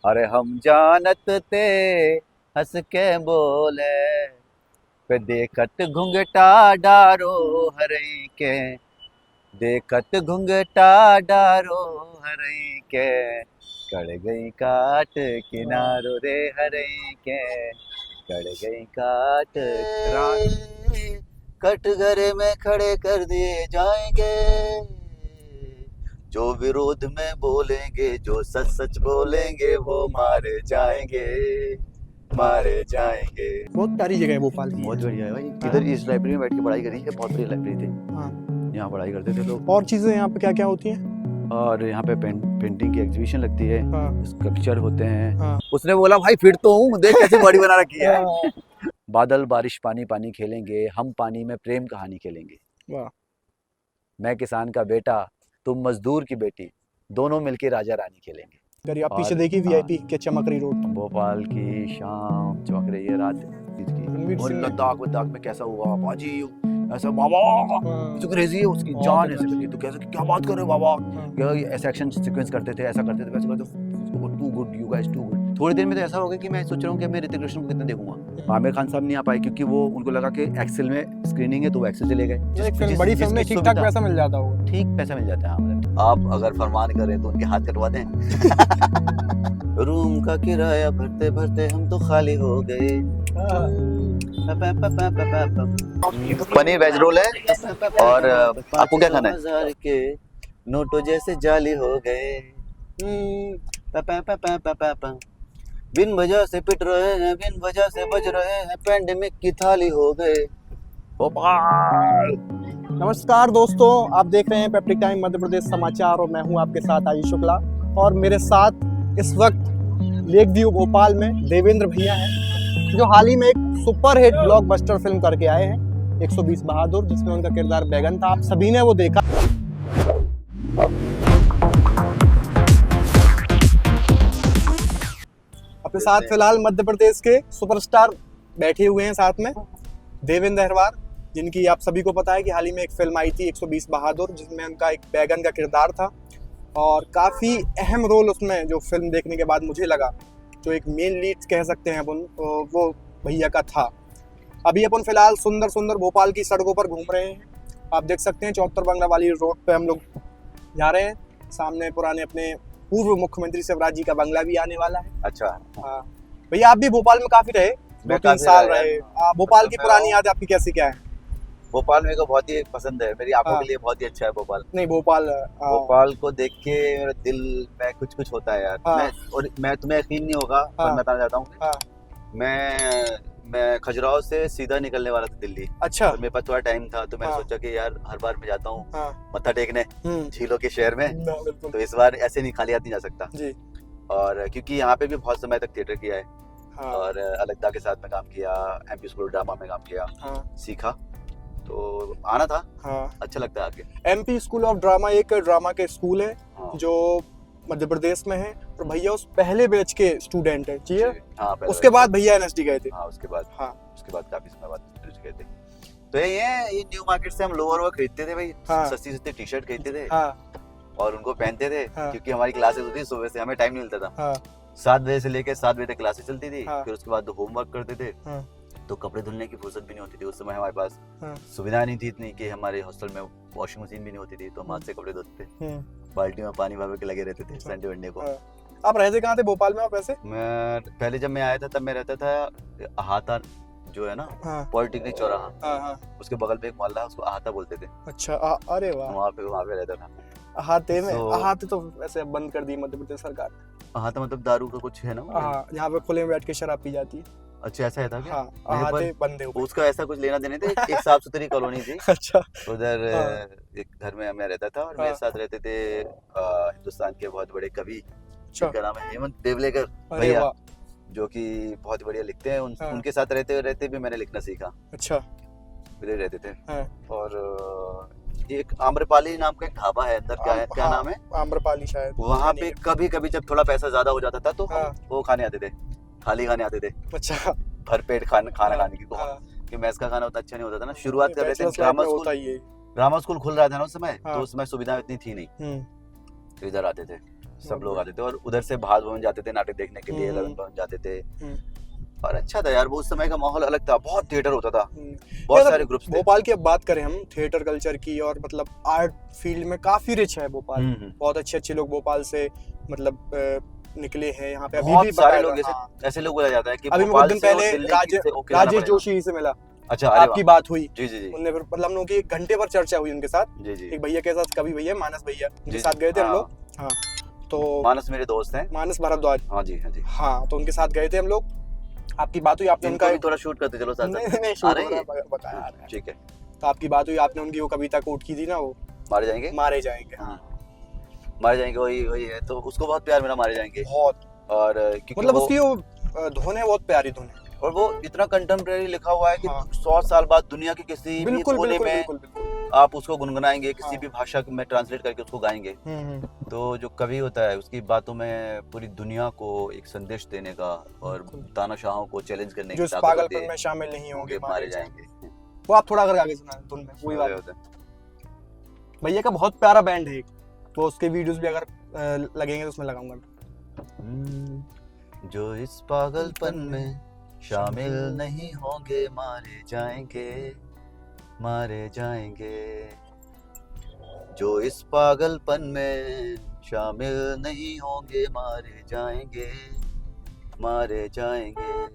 अरे हम जानत थे हंस के बोले पे देखत घुंघटा डारो हरई के, देखत घुंघटा डारो हरई के, कड़ गई काट किनारो रे हरई के, कड़ गई काट रात कटघरे में खड़े कर दिए जाएंगे, जो विरोध में बोलेंगे, जो सच सच बोलेंगे वो मारे जाएंगे, मारे जाएंगे। बहुत प्यारी जगह है भोपाल की। बहुत बढ़िया है भाई। इधर इस लाइब्रेरी में बैठ के पढ़ाई करी है, बहुत बड़ी लाइब्रेरी थी। हाँ। यहाँ पढ़ाई करते थे लोग। और चीजें यहाँ पे क्या क्या होती हैं? और यहाँ पे पेंटिंग की एग्जीबिशन लगती है, हाँ। स्कल्पचर होते हैं। हाँ। उसने बोला भाई फिर तो हूँ, देख कैसे बॉडी बना रखी है। हाँ। बादल बारिश पानी पानी खेलेंगे, हम पानी में प्रेम कहानी खेलेंगे। वाह। मैं किसान का बेटा, तुम मजदूर की बेटी, दोनों मिलके राजा रानी खेलेंगे। अगर आप पीछे और- देखिए वीआईपी के चमक रही रोड। भोपाल की शाम चमक रही है रात की। रणवीर और सिंह ने- लद्दाख में कैसा हुआ बाजी, ऐसा बाबा हाँ। जो क्रेजी है उसकी बहुत जान ऐसे crazy। करती है। तो कैसे क्या बात कर रहे हो बाबा, हाँ। क्या ये ऐसे एक्शन सीक्वेंस करते थे, ऐसा करते थे, वैसे करते थे। Too good, you guys too good. थोड़ी देर में तो ऐसा हो गया कि मैं सोच रहा हूँ कि मैं ऋतिक रोशन को कितना देखूंगा। आमिर खान साहब नहीं आ पाए क्योंकि वो उनको लगा कि एक्सेल में स्क्रीनिंग है तो वो एक्सेल चले गए। बड़ी फिल्म में ठीक ठाक पैसा मिल जाता होगा। ठीक पैसा मिल जाता है। हाँ, मतलब आप अगर फरमान करें तो उनके हाथ कटवा दें। रूम का किराया भरते भरते हम तो खाली हो गए। पनीर वेज रोल है। और आपको क्या खाना है? 2000 के नोटों जैसे जाली हो गए। बिन वजह से पिट रहे हैं, बिन वजह से बज रहे हैं, पेंडेमिक की थाली हो गए। भोपाल। नमस्कार दोस्तों, आप देख रहे हैं पेप्टिक टाइम मध्य प्रदेश समाचार और मैं हूं आपके साथ आयुष शुक्ला। और मेरे साथ इस वक्त लेक व्यू भोपाल में देवेंद्र भैया हैं, जो हाल ही में एक सुपरहिट ब्लॉकबस्टर फिल्म करके आए हैं 120 बहादुर, जिसमें उनका किरदार बैगन था। आप सभी ने वो देखा। अपने साथ फिलहाल मध्य प्रदेश के सुपरस्टार बैठे हुए हैं साथ में, देवेंद्र अहरवार, जिनकी आप सभी को पता है कि हाल ही में एक फिल्म आई थी 120 बहादुर, जिसमें उनका एक बैगन का किरदार था और काफ़ी अहम रोल उसमें जो फिल्म देखने के बाद मुझे लगा, जो एक मेन लीड कह सकते हैं अपन, वो भैया का था। अभी अपन फिलहाल सुंदर सुंदर भोपाल की सड़कों पर घूम रहे हैं। आप देख सकते हैं 74 बंगला वाली रोड पे हम लोग जा रहे हैं। सामने पुराने अपने पूर्व मुख्यमंत्री शिवराज जी का बंगला भी आने वाला है। अच्छा। हाँ भैया, आप भी भोपाल में काफी रहे, 2-3 साल रहे। भोपाल की पुरानी याद आपकी कैसी क्या है? भोपाल मेरे को बहुत ही पसंद है, मेरी आंखों के लिए बहुत ही अच्छा है भोपाल। नहीं भोपाल, भोपाल को देख के मेरे दिल में कुछ कुछ होता है यार। मैं तुम्हें यकीन नहीं होगा पर मैं बताना चाहता हूँ। मैं खजुराहो से सीधा निकलने वाला था दिल्ली। अच्छा। मेरे पास थोड़ा टाइम था तो मैंने सोचा कि यार हर बार मैं जाता हूँ मत्था टेकने झीलों के शहर में, तो इस बार ऐसे नहीं खाली हाथ नहीं जा सकता जी। और क्योंकि यहाँ पे भी बहुत समय तक थिएटर किया है और अलकदा के साथ में काम किया, एमपी स्कूल ड्रामा में काम किया, सीखा, तो आना था। अच्छा लगता है आके। एमपी स्कूल ऑफ ड्रामा एक ड्रामा के स्कूल है जो मध्य प्रदेश में है और भैया उस पहले बैच के स्टूडेंट है जी। उसके बाद भैया एनएसडी गए थे। उसके बाद काफी समय बाद गए थे। तो ये न्यू मार्केट से हम लोअर वो खरीदते थे भाई, सस्ती सस्ती टी शर्ट खरीदते थे और उनको पहनते थे क्योंकि हमारी क्लासेस होती थी सुबह से, हमें टाइम नहीं मिलता था। 7 बजे से लेकर 7 बजे तक क्लासेस चलती थी। फिर उसके बाद होमवर्क करते थे तो कपड़े धुलने की फुर्सत भी नहीं होती थी। उस समय हमारे पास सुविधा नहीं थी इतनी कि हमारे हॉस्टल में वॉशिंग मशीन भी नहीं होती थी, तो हम हाथ से कपड़े धोते थे, बाल्टी में पानी भर के लगे रहते थे संडे वनडे को। आप रहते कहाँ थे भोपाल में? आप वैसे? मैं पहले जब मैं आया था तब मैं रहता था अहाता जो है ना, पॉलिटेक्निक चौराहा, उसके बगल पे एक मोहल्ला है, उसको अहाता बोलते थे। अच्छा। अरे वाह। वहाँ पे रहता था। अहाते में? अहाते तो वैसे बंद कर दी मध्य प्रदेश सरकार। अहाता मतलब दारू का कुछ है ना? यहाँ पे खुले में बैठ के शराब पी जाती है। अच्छा ऐसा है था क्या? अहाते बंद है। उसका ऐसा कुछ लेना देने थे। एक साफ सुथरी कॉलोनी थी। अच्छा। उधर एक घर में मैं रहता था और मेरे साथ रहते थे हिंदुस्तान के बहुत बड़े कवी, जिनका नाम है हेमंत देवलेकर भैया, जो कि बहुत बढ़िया लिखते हैं। उनके साथ रहते भी मैंने लिखना सीखा। अच्छा। रहते थे। और एक आम्रपाली नाम का एक ढाबा है अंदर, क्या नाम है? आम्रपाली शायद। वहाँ पे कभी कभी जब थोड़ा पैसा ज्यादा हो जाता था तो वो खाने आते थे, थाली खाने आते थे। अच्छा। भरपेट खाना खाने की कि मैस का खाना उतना अच्छा नहीं होता था ना। शुरुआत कर रहे थे, ड्रामा स्कूल खुल रहा था ना उस समय, तो उसमें सुविधा इतनी थी नहीं, तो इधर आते थे। सब लोग आते थे और उधर से भात भवन जाते थे नाटक देखने के लिए, ललन भवन जाते थे। और अच्छा था यार, वो उस समय का माहौल अलग था, बहुत थिएटर होता था, बहुत सारे ग्रुप्स थे। भोपाल की अब बात करें हम थिएटर कल्चर की, और मतलब आर्ट फील्ड में काफी रिच है भोपाल। बहुत अच्छे लोग भोपाल से मतलब निकले हैं यहाँ पे, अभी भी सारे लोग ऐसे लोग बोला जाता है कि अभी कुछ दिन पहले राजेश जोशी से मिला। अच्छा, आपकी बात हुई जी जी जी, उनने मतलब हम लोगों की 1 घंटे पर चर्चा हुई उनके साथ। जी जी, एक भैया के साथ, कवि भैया, मानस भैया, उनके साथ गए थे हम लोग। हाँ, तो मानस मेरे दोस्त हैं, मानस भारद्वाज। हाँ जी हाँ जी, हाँ, तो उनके साथ गए थे हम लोग। आपकी बात हुई, आपने उनका भी थोड़ा शूट करते चलो साथ साथ। नहीं शूट बताया, ठीक है। तो आपकी बात हुई, आपने उनकी वो कविता कोट की थी ना, वो मारे जाएंगे, मारे जाएंगे। हाँ, मारे जाएंगे, वही है। तो उसको बहुत प्यार मिला, मारे जाएंगे बहुत। और मतलब उसकी वो धुन है, बहुत प्यारी धुन है, और वो इतना कंटेम्प्रेरी लिखा हुआ है कि 100 साल बाद दुनिया के किसी भी कोने में आप उसको गुनगुनाएंगे, किसी भी भाषा में ट्रांसलेट करके उसको गाएंगे। तो जो कवि होता है उसकी बातों में पूरी दुनिया को एक संदेश देने का और तानाशाहों को चैलेंज करने की ताकत होती है। पागलपन में शामिल नहीं होंगे, मारे जाएंगे। वो आप थोड़ा अगर आगे सुना धुन में, वही बात होता है। भैया का बहुत प्यारा बैंड है, वो उसके वीडियोस भी अगर लगेंगे तो उसमें लगाऊंगा मैं। जो इस पागलपन में शामिल नहीं होंगे, मारे जाएंगे, मारे जाएंगे। जो इस पागलपन में शामिल नहीं होंगे, मारे जाएंगे, मारे जाएंगे।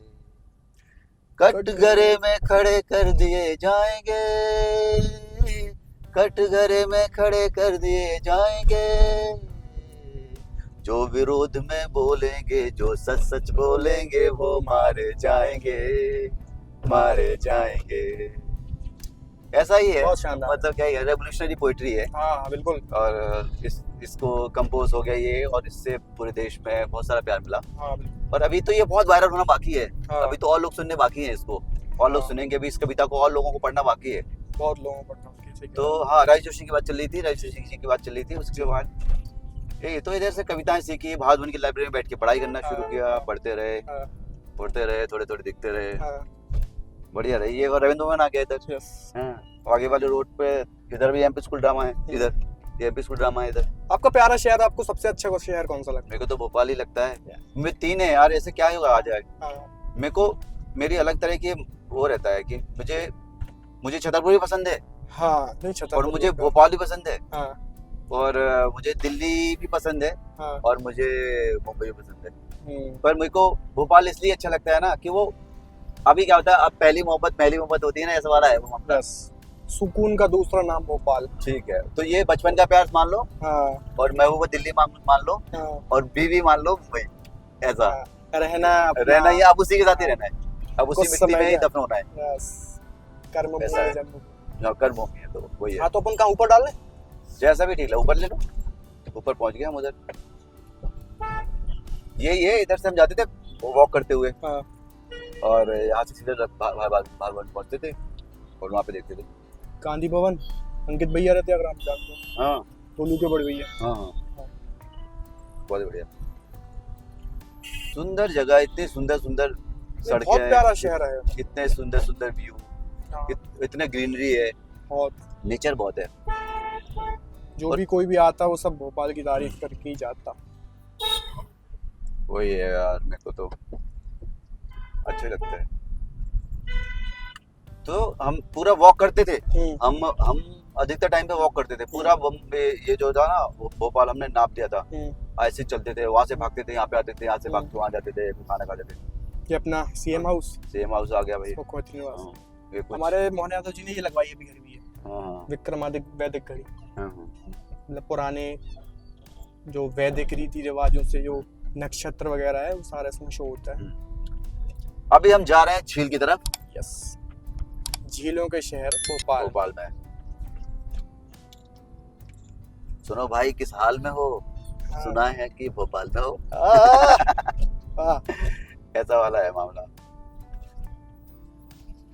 कटघरे में खड़े कर दिए जाएंगे, कटघरे में खड़े कर दिए जाएंगे। जो विरोध में बोलेंगे, जो सच सच बोलेंगे, वो मारे जाएंगे, मारे जाएंगे। ऐसा ही है, मतलब क्या है, रेवोल्यूशनरी पोइट्री है। हाँ बिल्कुल। और इसको कंपोज हो गया ये, और इससे पूरे देश में बहुत सारा प्यार मिला। हाँ, और अभी तो ये बहुत वायरल होना बाकी है। अभी तो और लोग सुनने बाकी है इसको, और लोग सुनेंगे अभी इस कविता को, और लोगों को पढ़ना बाकी है, बहुत लोगों को पढ़ना बाकी है। तो हाँ, राजेश जोशी की बात चल रही थी, राजेश जोशी जी की बात चल रही थी। उसके बाद ये तो इधर से कविताएं सीखी, भात भवन की लाइब्रेरी में बैठ के पढ़ाई करना शुरू किया, पढ़ते रहे, थोड़े थोड़े दिखते रहे, बढ़िया रही। ये रविंद्र भवन आ गया इधर, आगे वाले रोड पे इधर भी एमपी स्कूल ड्रामा है, इधर एमपी स्कूल ड्रामा है इधर। आपका प्यारा शहर, आपको सबसे अच्छा शहर कौन सा लगता है? मेरे को तो भोपाल ही लगता है। मेरे 3 है यार, ऐसे क्या होगा आ जाए। मेरे को मेरी अलग तरह की वो रहता है कि मुझे छतरपुर भी पसंद है, हाँ, नहीं छतरपुर, और मुझे भोपाल भी पसंद है, हाँ, और मुझे दिल्ली भी पसंद है, हाँ, और मुझे मुंबई भी पसंद है। पर मेरे को भोपाल इसलिए अच्छा लगता है ना कि वो अभी क्या होता है, अब पहली मोहब्बत होती है ना, ऐसा वाला है वो। सुकून का दूसरा नाम भोपाल। ठीक है, तो ये बचपन का प्यार मान लो, हाँ, और महबूबा दिल्ली मान लो, हाँ, और बीवी मान लो मुंबई। ऐसा रहना ये अब उसी के साथ ही रहना है, अब उसी मिट्टी में ही दफन होना है। कर्मभूमि है, तो वही है। हाँ, तो अपन कहाँ ऊपर डाल लें? जैसा भी ठीक है, ऊपर ले लो। ऊपर पहुंच गए हम उधर। ये इधर से हम जाते थे वॉक करते हुए, और यहाँ से सीधे भागवत पहुंचते थे, और वहाँ पे देखते थे गांधी भवन। अंकित भैया रहते अगर आप जानते हो। हाँ, टोलू के बड़े भैया। हाँ, बहुत बढ़िया, सुंदर जगह, इतनी सुंदर सड़कें, बहुत प्यारा शहर है, इतने सुंदर व्यू, इतने ग्रीनरी है, बहुत नेचर बहुत है। जो भी कोई भी आता वो सब भोपाल की तारीफ करके ही जाता। वही है यार, मेरे को तो अच्छे लगते हैं। तो हम पूरा वॉक करते थे, हम अधिकतर टाइम पे वॉक करते थे पूरा। ये जो था ना भोपाल, हमने नाप दिया था, ऐसे चलते थे, वहाँ से भागते थे, यहाँ पे आते थे, यहाँ से भाग के वहाँ जाते थे, खाना खाते थे। ये अपना सीएम हाउस आ गया भाई, हमारे मोहन यादव जी ने ये लगवाई है, भी घर भी है, विक्रमादित्य वैदिक घड़ी। मतलब पुराने जो वैदिक रीति रिवाजों से जो नक्षत्र वगैरह है वो सारा इसमें शो होता है। अभी हम जा रहे हैं झील की तरफ। यस, झीलों के शहर भोपाल में। सुनो भाई, किस हाल में हो? सुना है कि भोपाल में हो। ऐसा वाला है मामला।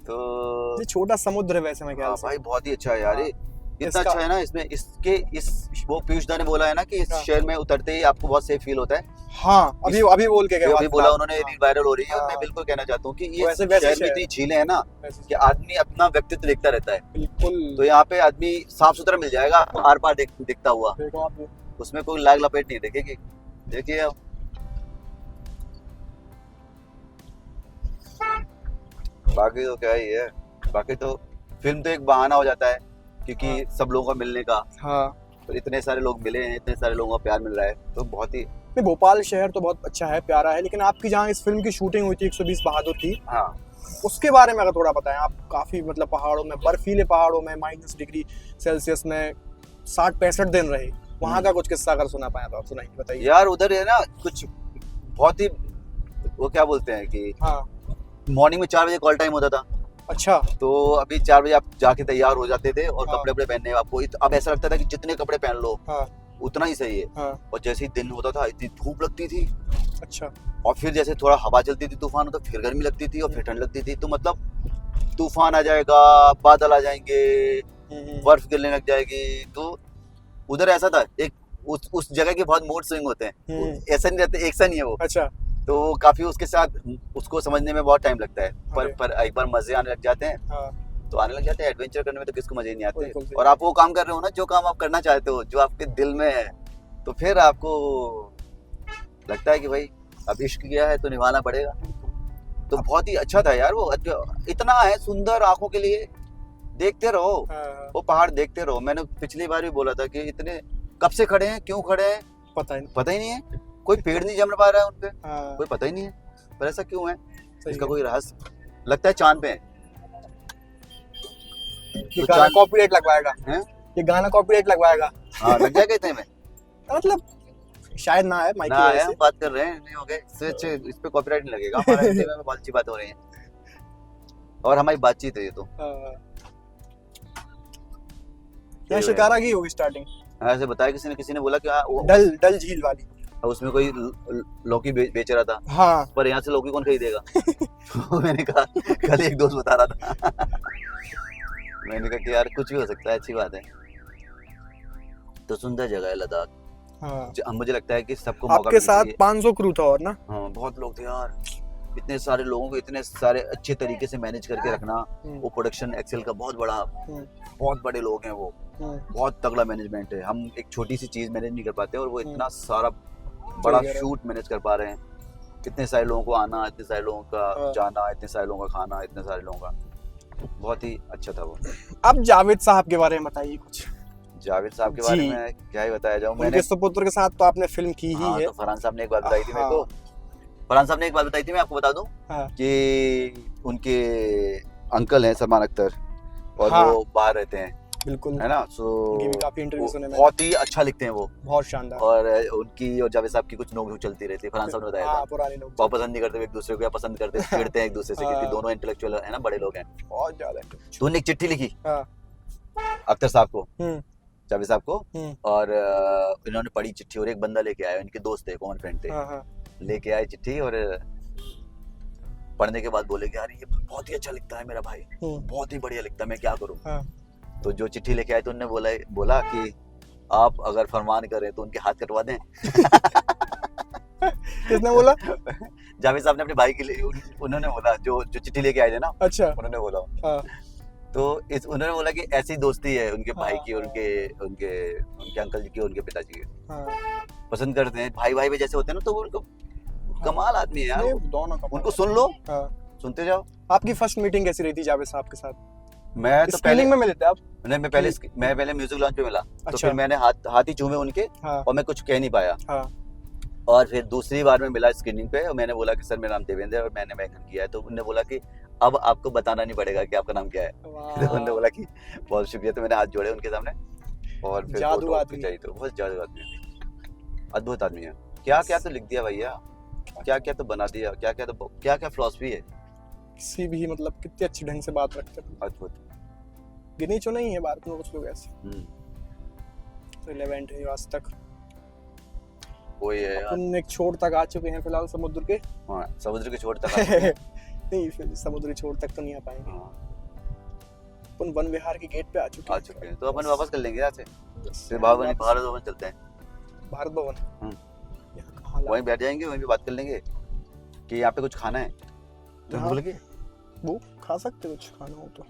तो ये छोटा समुद्र है वैसे, मैं ख्याल से भाई बहुत ही अच्छा है यार, इतना अच्छा है ना इसमें। वो पीयूष दा ने बोला है ना कि इस शहर में उतरते ही आपको बहुत सेफ फील होता है। हाँ, अभी बोल के गए, अभी बोला उन्होंने, रील वायरल हो रही है। मैं बिल्कुल कहना चाहता हूँ कि ये शहर में इतनी झीलें हैं ना कि आदमी अपना व्यक्तित्व देखता रहता है। बिल्कुल। तो यहाँ पे आदमी साफ सुथरा मिल जाएगा, आर पार दिखता हुआ, उसमें कोई लाग लपेट नहीं देखेगी। देखिए अब बाकी तो क्या ही है, बाकी तो फिल्म तो एक बहाना हो जाता है क्योंकि हाँ। सब लोगों का मिलने का, हाँ तो इतने सारे लोग मिले हैं, इतने सारे लोगों का प्यार मिल रहा है, तो बहुत ही नहीं, भोपाल शहर तो बहुत अच्छा है, प्यारा है, लेकिन आपकी जहाँ इस फिल्म की शूटिंग हुई थी 120 बहादुर की, हाँ। उसके बारे में अगर थोड़ा बताएं। आप काफी मतलब पहाड़ों में, बर्फीले पहाड़ों में -डिग्री सेल्सियस में 60-65 दिन रहे, वहाँ का कुछ किस्सा अगर सुना पाया तो आप सुनाइए, बताइए। यार उधर है ना कुछ बहुत ही, वो क्या बोलते हैं कि हाँ। मॉर्निंग में 4 बजे कॉल टाइम होता था, अच्छा। तो अभी 4 बजे आप जाके तैयार हो जाते थे और हाँ। कपड़े वपड़े पहनने आपको अब ऐसा लगता था कि जितने कपड़े पहन लो हाँ। उतना ही सही है। हाँ। और जैसे ही दिन होता था इतनी धूप लगती थी, अच्छा। और फिर जैसे थोड़ा हवा चलती थी, तूफान होता, फिर गर्मी लगती थी और फिर ठंड लगती थी, तो मतलब तूफान आ जाएगा, बादल आ जाएंगे, बर्फ गिरने लग जाएगी, तो उधर ऐसा था एक उस जगह के बहुत मूड स्विंग होते हैं, ऐसा नहीं रहते, एक सा नहीं है वो। अच्छा। तो काफी उसके साथ उसको समझने में बहुत टाइम लगता है, अरे। पर एक बार मजे आने लग जाते हैं, हाँ। तो आने लग जाते हैं। एडवेंचर करने में तो किसको मजे नहीं आते, बिल्कुल सही। और आप वो काम कर रहे हो ना जो काम आप करना चाहते हो, जो आपके दिल में है, तो फिर आपको लगता है कि भाई अब इश्क किया है तो निभाना पड़ेगा। तो बहुत ही अच्छा था यार वो, इतना है सुंदर आंखों के लिए, देखते रहो हाँ, वो पहाड़, देखते रहो। मैंने पिछली बार भी बोला था कि इतने कब से खड़े हैं, क्यों खड़े हैं, पता ही नहीं। पता ही नहीं है, कोई पेड़ नहीं जम पा रहा है उनपे, हाँ, कोई पता ही नहीं है, पर ऐसा क्यों है, सही इसका है। कोई रहस्य लगता है चांद पे है। ये तो गाना चांद कॉपीराइट लगवाएगा, है, ये गाना कॉपीराइट लगवाएगा। हाँ लग जाएगा इतने में, मतलब शायद ना है माइक ना की वजह है, से। हम बात कर रहे हैं, नहीं हो गए इससे अच्छे, इस पे कॉपीराइट नहीं लगेगा, हमारा हिंदी में बहुत अच्छी बात हो रही है और हमारी बातचीत है ये तो। हाँ। यहाँ शिकारा की होगी स्टार्टिंग, ऐसे बताया किसी ने बोला कि डल झील वाली, उसमें कोई लौकी बेच रहा था, हाँ। पर यहाँ से लौकी कौन खरीदेगा। तो मैंने कहा, कल एक दोस्त बता रहा था, मैंने कहा कि यार कुछ भी हो सकता है, अच्छी बात है। तो सुंदर जगह है लद्दाख। हाँ। मुझे लगता है कि सबको मौका आपके मिलना साथ चाहिए। 500 क्रू था और ना। हाँ बहुत लोग थे यार, इतने सारे लोगों को इतने सारे अच्छे तरीके से मैनेज करके रखना, वो प्रोडक्शन एक्सेल का बहुत बड़ा, बहुत बड़े लोग हैं वो, बहुत तगड़ा मैनेजमेंट है। हम एक छोटी सी चीज मैनेज नहीं कर पाते और वो इतना सारा बड़ा शूट मैनेज कर पा रहे हैं। इतने सारे लोगों को आना, इतने सारे लोगों का जाना, इतने सारे लोगों का खाना, इतने सारे लोगों का, बहुत ही अच्छा था वो। अब जावेद साहब के बारे में बताइए कुछ। जावेद साहब के बारे में क्या ही बताया जाऊं, उनके सुपुत्र के साथ तो आपने फिल्म की ही है। तो फरहान साहब ने एक बात बताई थी मेरे को, फरहान साहब ने एक बात बताई थी, मैं आपको बता दूं कि उनके अंकल हैं सलमान अख्तर, और वो बाहर रहते हैं, बिल्कुल है ना, सो काफी इंटरव्यू सुने मैंने, बहुत ही अच्छा लिखते हैं वो, बहुत शानदार। और उनकी और जावेद साहब की कुछ नोक चलती रहती है, फरहान साहब ने बताया था, पुराने लोग बहुत पसंद नहीं करते एक दूसरे को, या पसंद करते चिढ़ते हैं एक दूसरे से, क्योंकि दोनों इंटेलेक्चुअल है ना, बड़े लोग हैं बहुत ज्यादा। तो उन्होंने एक चिट्ठी लिखी अख्तर साहब को, जावेद साहब को, और इन्होंने पढ़ी चिट्ठी, और एक बंदा लेके आया, इनके दोस्त थे, कॉमन फ्रेंड थे, लेके आए चिट्ठी, और पढ़ने के बाद बोले कि यार ये बहुत ही अच्छा लिखता है मेरा भाई, बहुत ही बढ़िया लिखता है, मैं क्या करूं। तो जो चिट्ठी लेके आए तो उन्होंने बोला कि आप अगर फरमान करें तो उनके हाथ कटवा दें। किसने बोला? जावेद साहब ने अपने भाई के लिए, उन्होंने बोला, जो चिट्ठी लेके आए थे ना, अच्छा, उन्होंने बोला, तो उन्होंने बोला कि ऐसी दोस्ती है उनके भाई की, उनके अंकल जी की, उनके पिताजी की, पसंद करते हैं, भाई भाई में जैसे होते हैं ना, तो वो कमाल आदमी है यार, उनको सुन लो, सुनते जाओ। आपकी फर्स्ट मीटिंग कैसी रही थी जावेद साहब के साथ? मैं तो पहले में मिले थे आप? मैं पहले म्यूजिक लॉन्च पे मिला, तो फिर मैंने हाथ ही चूमे उनके, और मैं कुछ कह नहीं पाया, और फिर दूसरी बार में मिला स्क्रीनिंग पे, और मैंने बोला कि सर मेरा नाम देवेंद्र है और मैंने मैकन किया है, तो उन्होंने बोला कि अब आपको बताना नहीं पड़ेगा कि आपका नाम क्या है। तो उन्होंने बोला कि बहुत शुक्रिया, तो मैंने हाथ जोड़े उनके सामने, और फिर जादू आदमी चाहिए, तो बहुत जादू आदमी है, अद्भुत आदमी है, क्या क्या तो लिख दिया भैया, क्या क्या तो बना दिया, क्या क्या फिलॉसफी है, किसी भी मतलब कितने अच्छे ढंग से बात रखते हैं, अद्भुत, गिने चुने ही है भारत में कुछ लोग ऐसे, रिलेवेंट है आज तक, वही है यार। एक छोर तक आ चुके हैं फिलहाल समुद्र के, समुद्र के छोर तक नहीं, फिर समुद्र के छोर तक तो नहीं आ पाएंगे, अपन वन विहार के गेट पे आ चुके हैं, तो अपन वापस कर लेंगे यहाँ से, फिर भारत भवन चलते हैं, भारत भवन, वहीं बैठ जाएंगे, वहीं पे बात कर लेंगे कि यहाँ पे कुछ खाना है, तो बोल के वो खा सकते, कुछ खाना हो तो।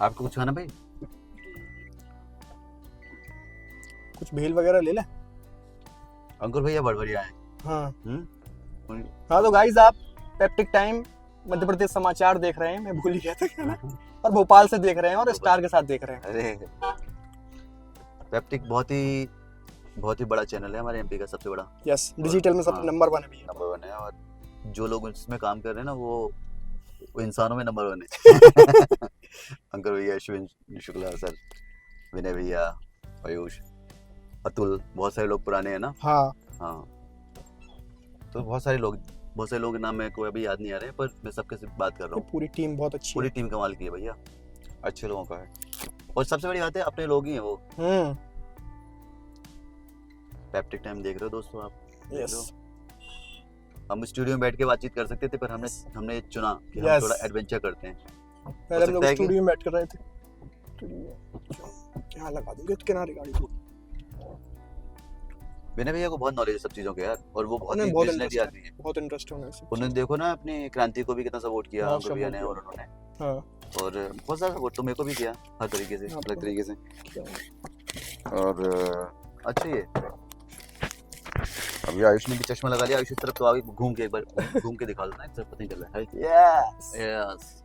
आपको कुछ खाना भाई, कुछ भेल वगैरह ले ले, अंकुर भैया बड़ बढ़िया है। हाँ हाँ, तो गाइस आप पेप्टिक टाइम मध्य प्रदेश समाचार देख रहे हैं, मैं भूल ही गया था क्या ना, और भोपाल से देख रहे हैं और स्टार के साथ देख रहे हैं। अरे पेप्टिक बहुत ही बड़ा चैनल है हमारे एमपी का, सबसे बड़ा। यस, डिजिटल में सब हाँ, नंबर 1 है। नंबर 1 है, और जो लोग इसमें काम कर रहे हैं ना वो इंसानों में नंबर 1 है। अंकुर भैया, अश्विन शुक्ला सर, विनय भैया, आयुष, अतुल, बहुत सारे लोग पुराने हैं ना। हाँ हाँ, तो बहुत सारे लोग नाम मेरे को अभी याद नहीं आ रहे हैं, पर मैं सबके से बात कर रहा हूँ। पूरी टीम बहुत अच्छी पूरी है। टीम कमाल की है भैया, अच्छे लोगों का है, और सबसे बड़ी बात है अपने लोग ही हैं वो। पेप्टिक टाइम देख रहे हो दोस्तों आप? यस, हम स्टूडियो में बैठ के बातचीत कर सकते थे, पर हमने चुना कि हम Yes. थोड़ा एडवेंचर करते हैं। पहले हम लोग सकता है कि- स्टूडियो में बैठ कर रहे थे। यहाँ लगा देंगे तो किनारे गाड़ी को। विनय भैया को बहुत नॉलेज है सब चीजों के यार, और वो बहुत उन्हें ही बहुत विजनरी इंटरेस्ट आदमी है। बहुत इंटरेस्ट होने से। उन्होंने देखो ना अपनी क्रांति को भी कितना सपोर्ट किया बहुत अंकुर भैया ने, support और उन्होंने हाँ, और बहुत सारा सपोर्ट तो मेरे को भी किया हर तरीके से, हाँ, अलग तरीके से। क्या- और अच्छा ही है। अभी आयुष ने भी चश्मा लगा लिया। आयुष इस तरफ तो आगे घूम के एक बार घूम के दिखा दो ना, एक तरफ पता नहीं चल रहा है। Yes. यस,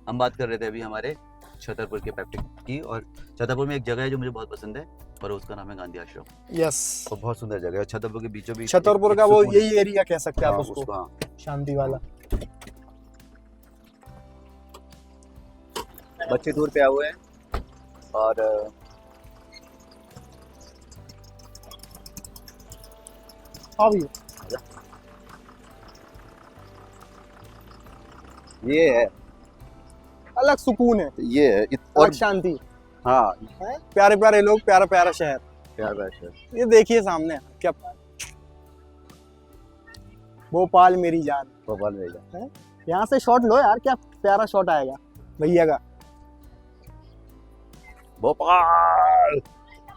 हम बात कर रहे थे अभी हमारे छतरपुर के पेप्टिक की, और छतरपुर में एक जगह है जो मुझे बहुत पसंद है, और उसका नाम है गांधी आश्रम। यस, और बहुत सुंदर जगह है, छतरपुर के बीचों बीच। छतरपुर का वो यही एरिया कह सकते हैं आप उसको, हाँ, शांति वाला। बच्चे टूर पे आए हुए हैं, और हाँ भैया, ये है, अलग सुकून है, ये है और और शांति हाँ, है। प्यारे प्यारे लोग, प्यारा प्यारा शहर। प्यार बैठ ये देखिए सामने क्या, भोपाल मेरी जान। भोपाल में जा। यहाँ से शॉट लो यार, क्या प्यारा शॉट आएगा भैया का। भोपाल।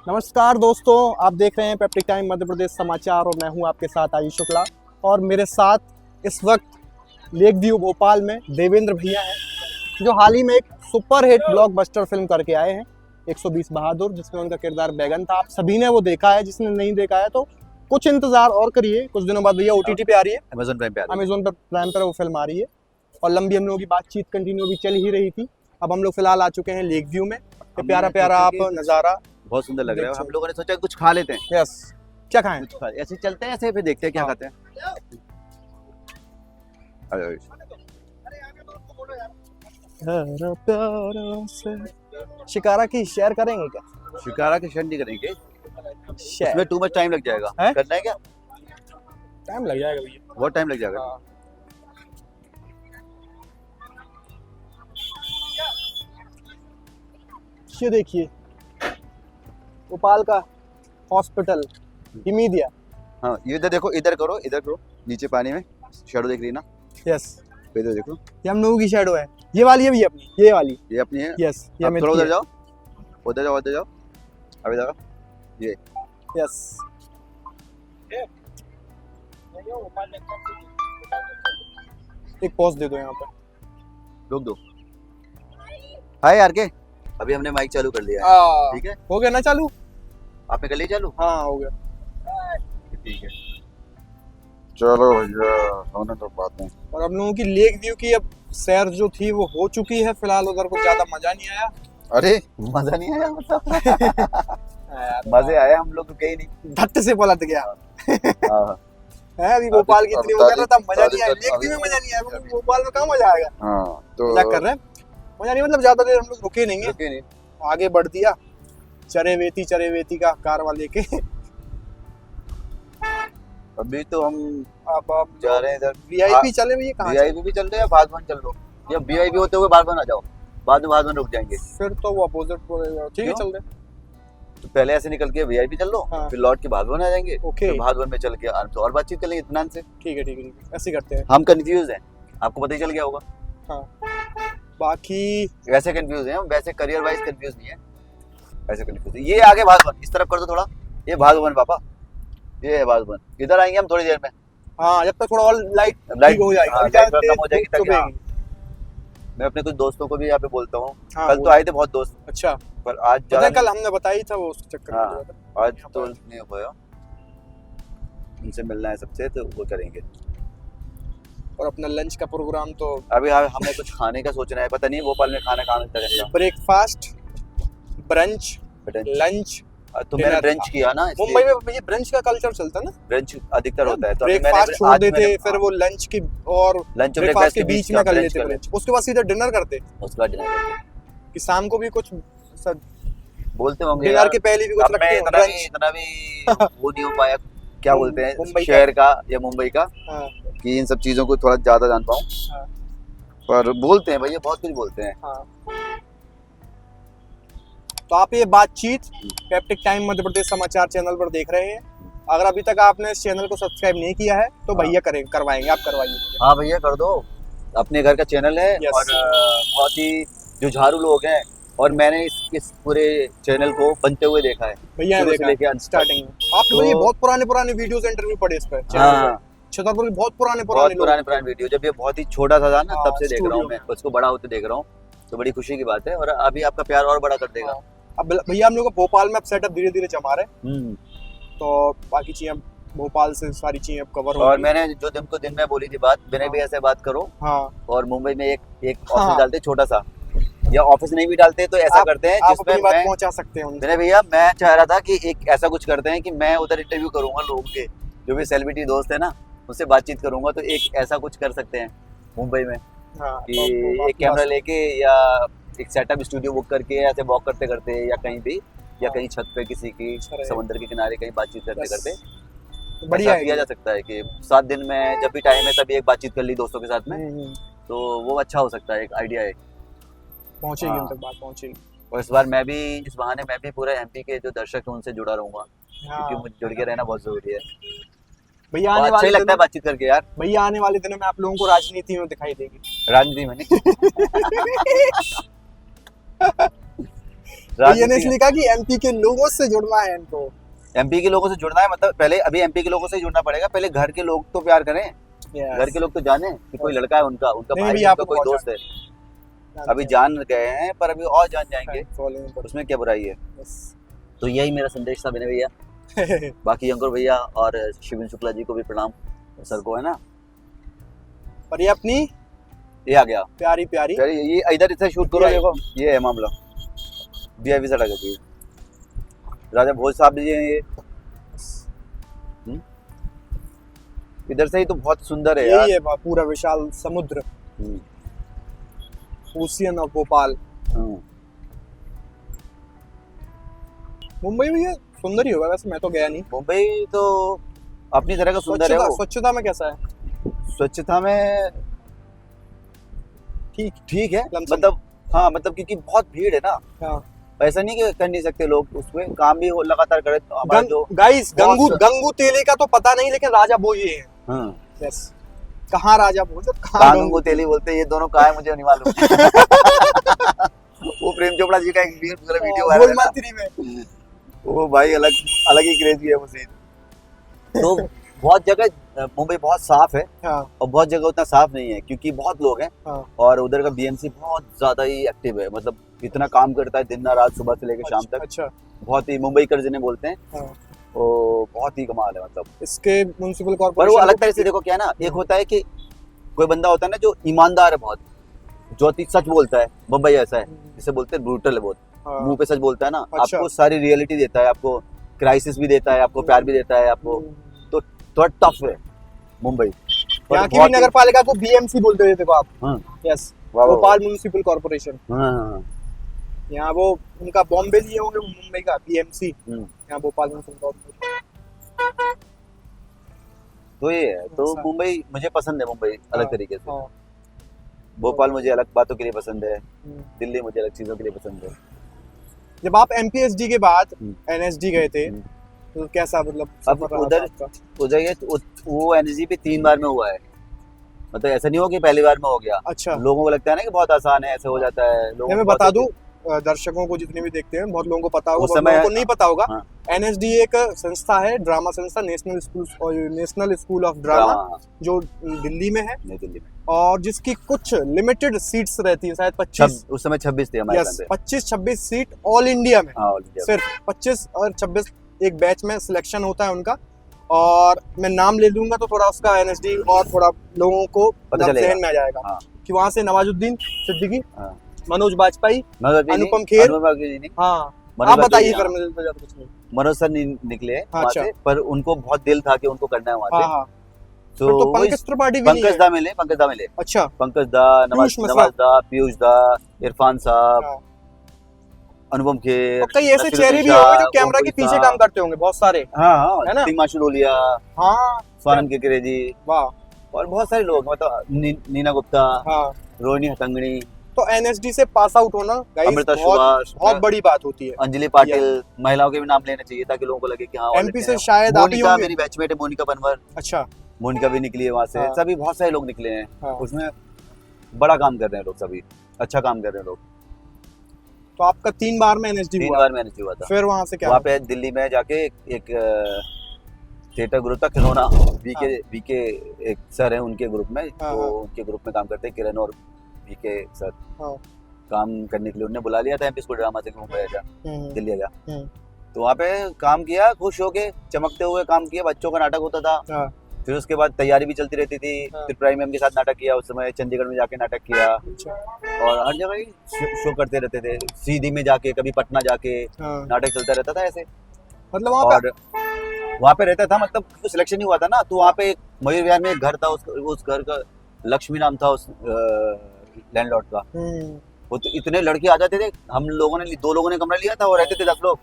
नमस्कार दोस्तों, आप देख रहे हैं पेप्टिक टाइम मध्य प्रदेश समाचार, और मैं हूं आपके साथ आयुष शुक्ला, और मेरे साथ इस वक्त लेक व्यू भोपाल में देवेंद्र भैया हैं, जो हाल ही में एक सुपरहिट ब्लॉकबस्टर फिल्म करके आए हैं 120 बहादुर, जिसमें उनका किरदार बैगन था। आप सभी ने वो देखा है, जिसने नहीं देखा है तो कुछ इंतजार और करिए, कुछ दिनों बाद भैया OTT पे आ रही है, अमेज़न प्राइम पे आ रही है। अमेज़न प्राइम पर वो फिल्म आ रही है। और लंबी हम लोगों की बातचीत कंटिन्यू भी चल ही रही थी। अब हम लोग फिलहाल आ चुके हैं लेक व्यू में। ये प्यारा प्यारा आप नज़ारा, बहुत सुंदर लग रहा है। देख हम लोगों ने सोचा कुछ खा लेते हैं। यस, क्या खाएं? कुछ खा ऐसे चलते हैं, ऐसे फिर देखते हैं क्या हाँ। खाते हैं। अरे प्यारा प्यारा से शिकारा की शेयर करेंगे क्या? शिकारा के शेयर नहीं करेंगे, शेयर उसमें टू मच टाइम लग जाएगा। है? करना है क्या? टाइम लग जाएगा भैया। बहुत टाइम लग जाएगा। हाँ। ये देखिए भोपाल का हॉस्पिटल हिमीदिया। हाँ, ये इधर देखो, इधर करो, नीचे पानी में शैडो देख रही है ना? यस, इधर देखो, ये हम लोगों की शैडो है। ये वाली है भी अपनी, ये वाली। ये अपनी है। यस, ये अब थोड़ा मिलती उधर है। जाओ, उधर जाओ। अभी देखो, ये यस, एक पॉज दे दो यहाँ पर। रोक दो। हाय यार के, अभी हमने माइक चालू कर लिया है। ठीक है, हो गया ना चालू? आपने कर लिया चालू? हाँ हो गया। ठीक है, चलो भैया, होने तो बात नहीं। और हम लोगों की लेक व्यू की अब सैर जो थी वो हो चुकी है। फिलहाल उधर कुछ ज्यादा मजा नहीं आया। अरे मजा नहीं आया मतलब? मजे आए, हम लोग रुके ही नहीं। धट्ट से पलट गया हाँ, है। अभी भोपाल की इतनी अब वो कर रहा था, मजा नहीं आया। तारीख- लेक व्यू में मजा नहीं आया, भोपाल में कहाँ मजा आएगा? हाँ, तो मजाक कर रहे हैं, मजा नहीं मतलब ज्यादा देर हम लोग रुके नहीं है, रुके नहीं। आगे बढ़ दिया चरेवेती का कारवा लेके। अभी तो हम अब जा रहे हैं इधर VIP चले भैया, कहाँ से? VIP भी चल रहे हैं, भागवन चल लो, या VIP होते हुए भागवन आ जाओ, बाद में भागवन रुक जाएंगे। फिर तो वो अपोजिट पड़ेगा। ठीक है, क्यों? चल रहे। तो पहले ऐसे निकल के VIP चल लो, हाँ। फिर लौट के भागवन आ जाएंगे। ओके, फिर भागवन में चल के आराम से और बातचीत कर लेंगे इत्मीनान से। ठीक है, ऐसे ही करते हैं। हम कंफ्यूज हैं, आपको पता ही चल गया होगा। बाकी वैसे कंफ्यूज हैं हम, वैसे करियर वाइज कंफ्यूज नहीं है, वैसे कंफ्यूज है। ये आगे भागवन, इस तरफ कर दो थोड़ा, ये भागवन पापा, ये है भागवन। इधर आएंगे हम थोड़ी देर में, हाँ, जब तक थोड़ा और लाइट लाइट हो जाएगी, हाँ, अभी लाइट ज्यादा कम हो जाएगी धूप ताकि हाँ, चुभेगी। मैं अपने कुछ दोस्तों को भी यहाँ पे बोलता हूँ। हाँ, कल तो आए थे बहुत दोस्त, अच्छा, पर आज पता है ज्यादा कल हमने बताया ही था, वो उसके चक्कर में हाँ। हो गया था। आज तो नहीं हो पाया। उनसे मिलना है सबसे, तो वो करेंगे। और अपना लंच का प्रोग्राम तो अभी हमें कुछ खाने का सोचना है, पता नहीं भोपाल में खाना कहाँ मिलता है। ब्रेकफास्ट, ब्रंच, लंच, तो मैंने ब्रंच किया ना, मुंबई में ये ब्रंच का कल्चर चलता है ना, ब्रंच अधिकतर होता है। तो ब्रेकफास्ट छोड़ देते, फिर वो लंच की और लंच ब्रेकफास्ट के बीच में कर लेते ब्रंच, उसके बाद सीधा डिनर करते, उसके बाद डिनर करते कि शाम को भी कुछ बोलते होंगे डिनर के पहले भी कुछ रखते हैं। इतना भी वो नहीं हो पाया, क्या बोलते हैं शहर का या मुंबई का, कि इन सब चीजों को थोड़ा ज्यादा जान पाऊँ, पर बोलते हैं भैया, बहुत कुछ बोलते हैं। तो आप ये बातचीत पेप्टिक टाइम मध्य प्रदेश समाचार चैनल पर देख रहे हैं। अगर अभी तक आपने इस चैनल को सब्सक्राइब नहीं किया है तो भैया करवाएंगे, आप करवाइए। हाँ भैया कर दो, अपने घर का चैनल है। और बहुत ही जो झाड़ू लोग हैं, और मैंने इस पूरे चैनल को बनते हुए देखा है भैया, देखा स्टार्टिंग में। आपने ये बहुत पुराने वीडियोस इंटरव्यू पढ़े इस पर चैनल पे, छतरपुर बहुत पुराने वीडियो, जब ये बहुत ही छोटा सा था ना, तब से देख रहा हूँ मैं, उसको बड़ा होते देख रहा हूँ, तो बड़ी खुशी की बात है। और अभी आपका प्यार और बड़ा कर देगा। अब भैया हम लोग भोपाल में अब सेटअप धीरे धीरे जमा रहे, तो बाकी चीजें भोपाल से सारी चीजें अब कवर हो। और मैंने जो दिन में बोली थी बात, मैंने भी ऐसे बात करो। और मुंबई में एक ऑफिस डालते छोटा सा, या ऑफिस नहीं भी डालते तो ऐसा करते हैं जिसमें बात पहुंचा सकते हैं। मैंने भैया मैं चाह रहा था कि एक ऐसा कुछ करते हैं कि मैं उधर इंटरव्यू करूंगा लोगों के, जो भी सेलिब्रिटी दोस्त है ना, उससे बातचीत करूंगा। तो एक ऐसा कुछ कर सकते हैं मुंबई में, कि एक कैमरा लेके या एक सेटअप स्टूडियो बुक करके ऐसे वॉक करते करते, या कहीं भी, या कहीं छत पे किसी की समुद्र के किनारे कहीं बातचीत करते करते बढ़िया किया जा सकता है। कि 7 दिन में जब भी टाइम है तभी एक बातचीत कर ली दोस्तों के साथ में, तो वो अच्छा हो सकता है। एक आइडिया है, पहुंचेगी उन तक बात, पहुंचेगी। और इस बार मैं भी, इस बहाने मैं भी पूरा एमपी के जो दर्शक हैं उनसे जुड़ा रहूंगा, क्योंकि मुझे जुड़ के रहना बहुत जरूरी है भैया। आने वाले लगता है बातचीत करके यार। भैया आने वाले दिनों में आप लोगों को राजनीति में दिखाई देगी। राजनीति में नहीं भैया ने इसलिए कहा कि एमपी के लोगों से जुड़ना है इनको, एमपी के लोगों से जुड़ना है। मतलब पहले अभी एमपी के लोगों से जुड़ना पड़ेगा, पहले घर के लोग तो प्यार करें, घर के लोग तो जाने कि कोई लड़का है उनका भाई, उनका कोई दोस्त है। अभी जान गए हैं, पर अभी और जान जाएंगे, उसमें क्या बुराई है। तो यही मेरा संदेश था मेरे भैया। बाकी अंकुर भैया और शिविन शुक्ला जी को भी प्रणाम, सर को, है ना। पर ये अपनी ये आ गया प्यारी ये इधर से शूट करो, देखो ये है मामला। वीआईपी सड़क है, राजा भोज साहब जी हैं ये। इधर से ही तो बहुत सुंदर है यार, यही है पूरा विशाल समुद्र, ओशियन ऑफ भोपाल। मुंबई में ये सुंदर ही होगा वैसे, मैं तो गया नहीं। मुंबई तो अपनी तरह का सुंदर है वो। स्वच्छता में कैसा है? स्वच्छता में ठीक है, मतलब हाँ, मतलब क्योंकि बहुत भीड़ है ना, ऐसा नहीं कि कर नहीं सकते लोग, उसमें काम भी लगातार करे। तो गाइस गंगू तेली का तो पता नहीं, लेकिन राजा भोज ये है। यस, कहाँ राजा भोज, कहाँ गंगू तेली बोलते हैं, ये दोनों कहाँ है मुझे नहीं मालूम। वो प्रेम चोपड़ा जी का एक वीडियो वायरल है, वो भाई अलग ही क्रेजी है वो सीन। तो बहुत जगह मुंबई बहुत साफ है, और बहुत जगह उतना साफ नहीं है, क्योंकि बहुत लोग हैं। और उधर का बीएमसी बहुत ज्यादा ही एक्टिव है, मतलब इतना काम करता है दिन रात, सुबह से लेकर शाम तक। बहुत ही मुंबई कर जिन्हें बोलते हैं, वो बहुत ही कमाल है। मतलब इसके म्युनिसिपल कॉर्पोरेशन, पर वो अलग तरह से देखो क्या ना, एक होता है कि कोई बंदा होता है ना जो ईमानदार है बहुत, जो सच बोलता है। मुंबई ऐसा है, जिसे बोलते हैं ब्रूटल है बहुत, मुंह पे सच बोलता है ना। आपको सारी रियलिटी देता है, आपको क्राइसिस भी देता है, आपको प्यार भी देता है, आपको तो थोड़ा टफ है मुंबई। यहाँ की भी नगर पालिका को बीएमसी बोलते थे देखो आप। Yes, Bhopal municipal corporation. यहाँ वो उनका बॉम्बे लिए होंगे, मुंबई का बीएमसी, यहाँ भोपाल म्युनिसिपल कॉर्पोरेशन। तो ये है, तो मुंबई मुझे पसंद है, मुंबई अलग तरीके से। भोपाल मुझे अलग बातों के लिए पसंद है, दिल्ली मुझे अलग चीजों के लिए पसंद है। जब आप एमपीएसडी के बाद एनएसडी गए थे, तो कैसा, मतलब अब उधर वो एनएसडी पे 3 बार में हुआ है, मतलब ऐसा नहीं हो कि पहली बार में हो गया। अच्छा, लोगों को लगता है ना कि बहुत आसान है, ऐसे हो जाता है। मैं बता दूं दर्शकों को, जितने भी देखते हैं, बहुत लोगों को पता होगा, बहुत लोगों को नहीं पता होगा। एनएसडी एक संस्था है, ड्रामा संस्था, नेशनल स्कूल ऑफ ड्रामा, जो दिल्ली में है, और जिसकी कुछ लिमिटेड सीट्स रहती है, शायद 25, उस समय 26 थी हमारे पास, 25-26 सीट ऑल इंडिया में। सिर्फ 25 और 26 एक बैच में सिलेक्शन होता है उनका, और मैं नाम ले लूंगा तो थोड़ा उसका एनएसडी और थोड़ा लोगों को पता चलेगा। जहन में आ जाएगा हाँ। कि वहाँ से नवाजुद्दीन सिद्दीकी, हाँ। मनोज बाजपेयी, मनोज अनुपम खेर। अनुपम बागी नहीं, हाँ मनोज आप बताइए बागी, फिर, मुझे तो ज्यादा कुछ नहीं। मनोज सर निकले हाँ, वहाँ अच्छा। से, पर उनको बहुत दिल था कि उनको करना है वहाँ हाँ से। हाँ तो फिर तो वही पंकज त्रिपाठी भी नहीं पंकज है। दा मिले, पंकज दा मिले, अच्छा पंकज दा, पीयूष मिश्रा। नवाज दा, पीयूष दा, इरफान साहब, हाँ। अनुपम खेर, और कई ऐसे नसीरुद्दीन चेहरे भी शाह, होंगे जो कैमरा के ओमपुरी पीछे साहब। काम करते होंगे बहुत सारे। हाँ है ना? हाँ, टीमा शुरोलिया, हाँ स्वानंद किरकिरे, वाह। और बहुत सारे लोग, मतलब नीना गुप्ता, हाँ रोहिणी हटंगड़ी, तो एनएसडी से पास आउट होना गाइस अमृता बहुत सुभाष, बहुत बड़ी बात होती है। अंजलि पाटिल, महिलाओं के भी नाम लेने चाहिए ताकि लोगों को लगे कि हाँ और एमपी लेते से हैं। शायद आप ही मोनिका होंगे। मेरी बैचमेट है, मोनिका बनवर, अच्छा मोनिका भी निकली है वहाँ से। हाँ। सभी बहुत सारे लोग निकले हैं हाँ। उसमें, बड़ा काम कर रहे हैं लोग, सभी अच्छा काम कर रहे हैं लोग। तो आपका 3 बार में एनएसडी 3 हुआ, बार मैंने हुआ था। फिर वहाँ से क्या वहाँ हुआ? पे दिल्ली में जाके एक थिएटर ग्रुप था खिलौना, वीके एक सर है उनके ग्रुप में, हाँ, वो हाँ। उनके ग्रुप में काम करते हैं, किरण और वीके सर। हाँ। काम करने के लिए उन्होंने बुला लिया था एमपी स्कूल ड्रामा से कि मुंबई आजा, दिल्ली आजा। हम्म। तो वहाँ पे काम किया, खुश होके चमकते हुए काम किया, बच्चों का नाटक होता था। हाँ। फिर उसके बाद तैयारी भी चलती रहती थी। हाँ। फिर प्राइम मैम के साथ नाटक किया, उस समय चंडीगढ़ में जाके नाटक किया, अच्छा और हर जगह ही शो करते रहते थे। सीधी में जाके, कभी पटना जाके हाँ। नाटक चलता रहता था ऐसे। मतलब वहाँ पे और वहाँ पे रहता था, मतलब सिलेक्शन नहीं हुआ था ना, तो वहाँ पे मयूर विहार में एक घर था, उस घर का लक्ष्मी नाम था उस लैंडलॉर्ड का। वो तो इतने लड़के आ जाते थे, हम लोगों ने 2 लोगों ने कमरा लिया था और रहते थे 10 लोग।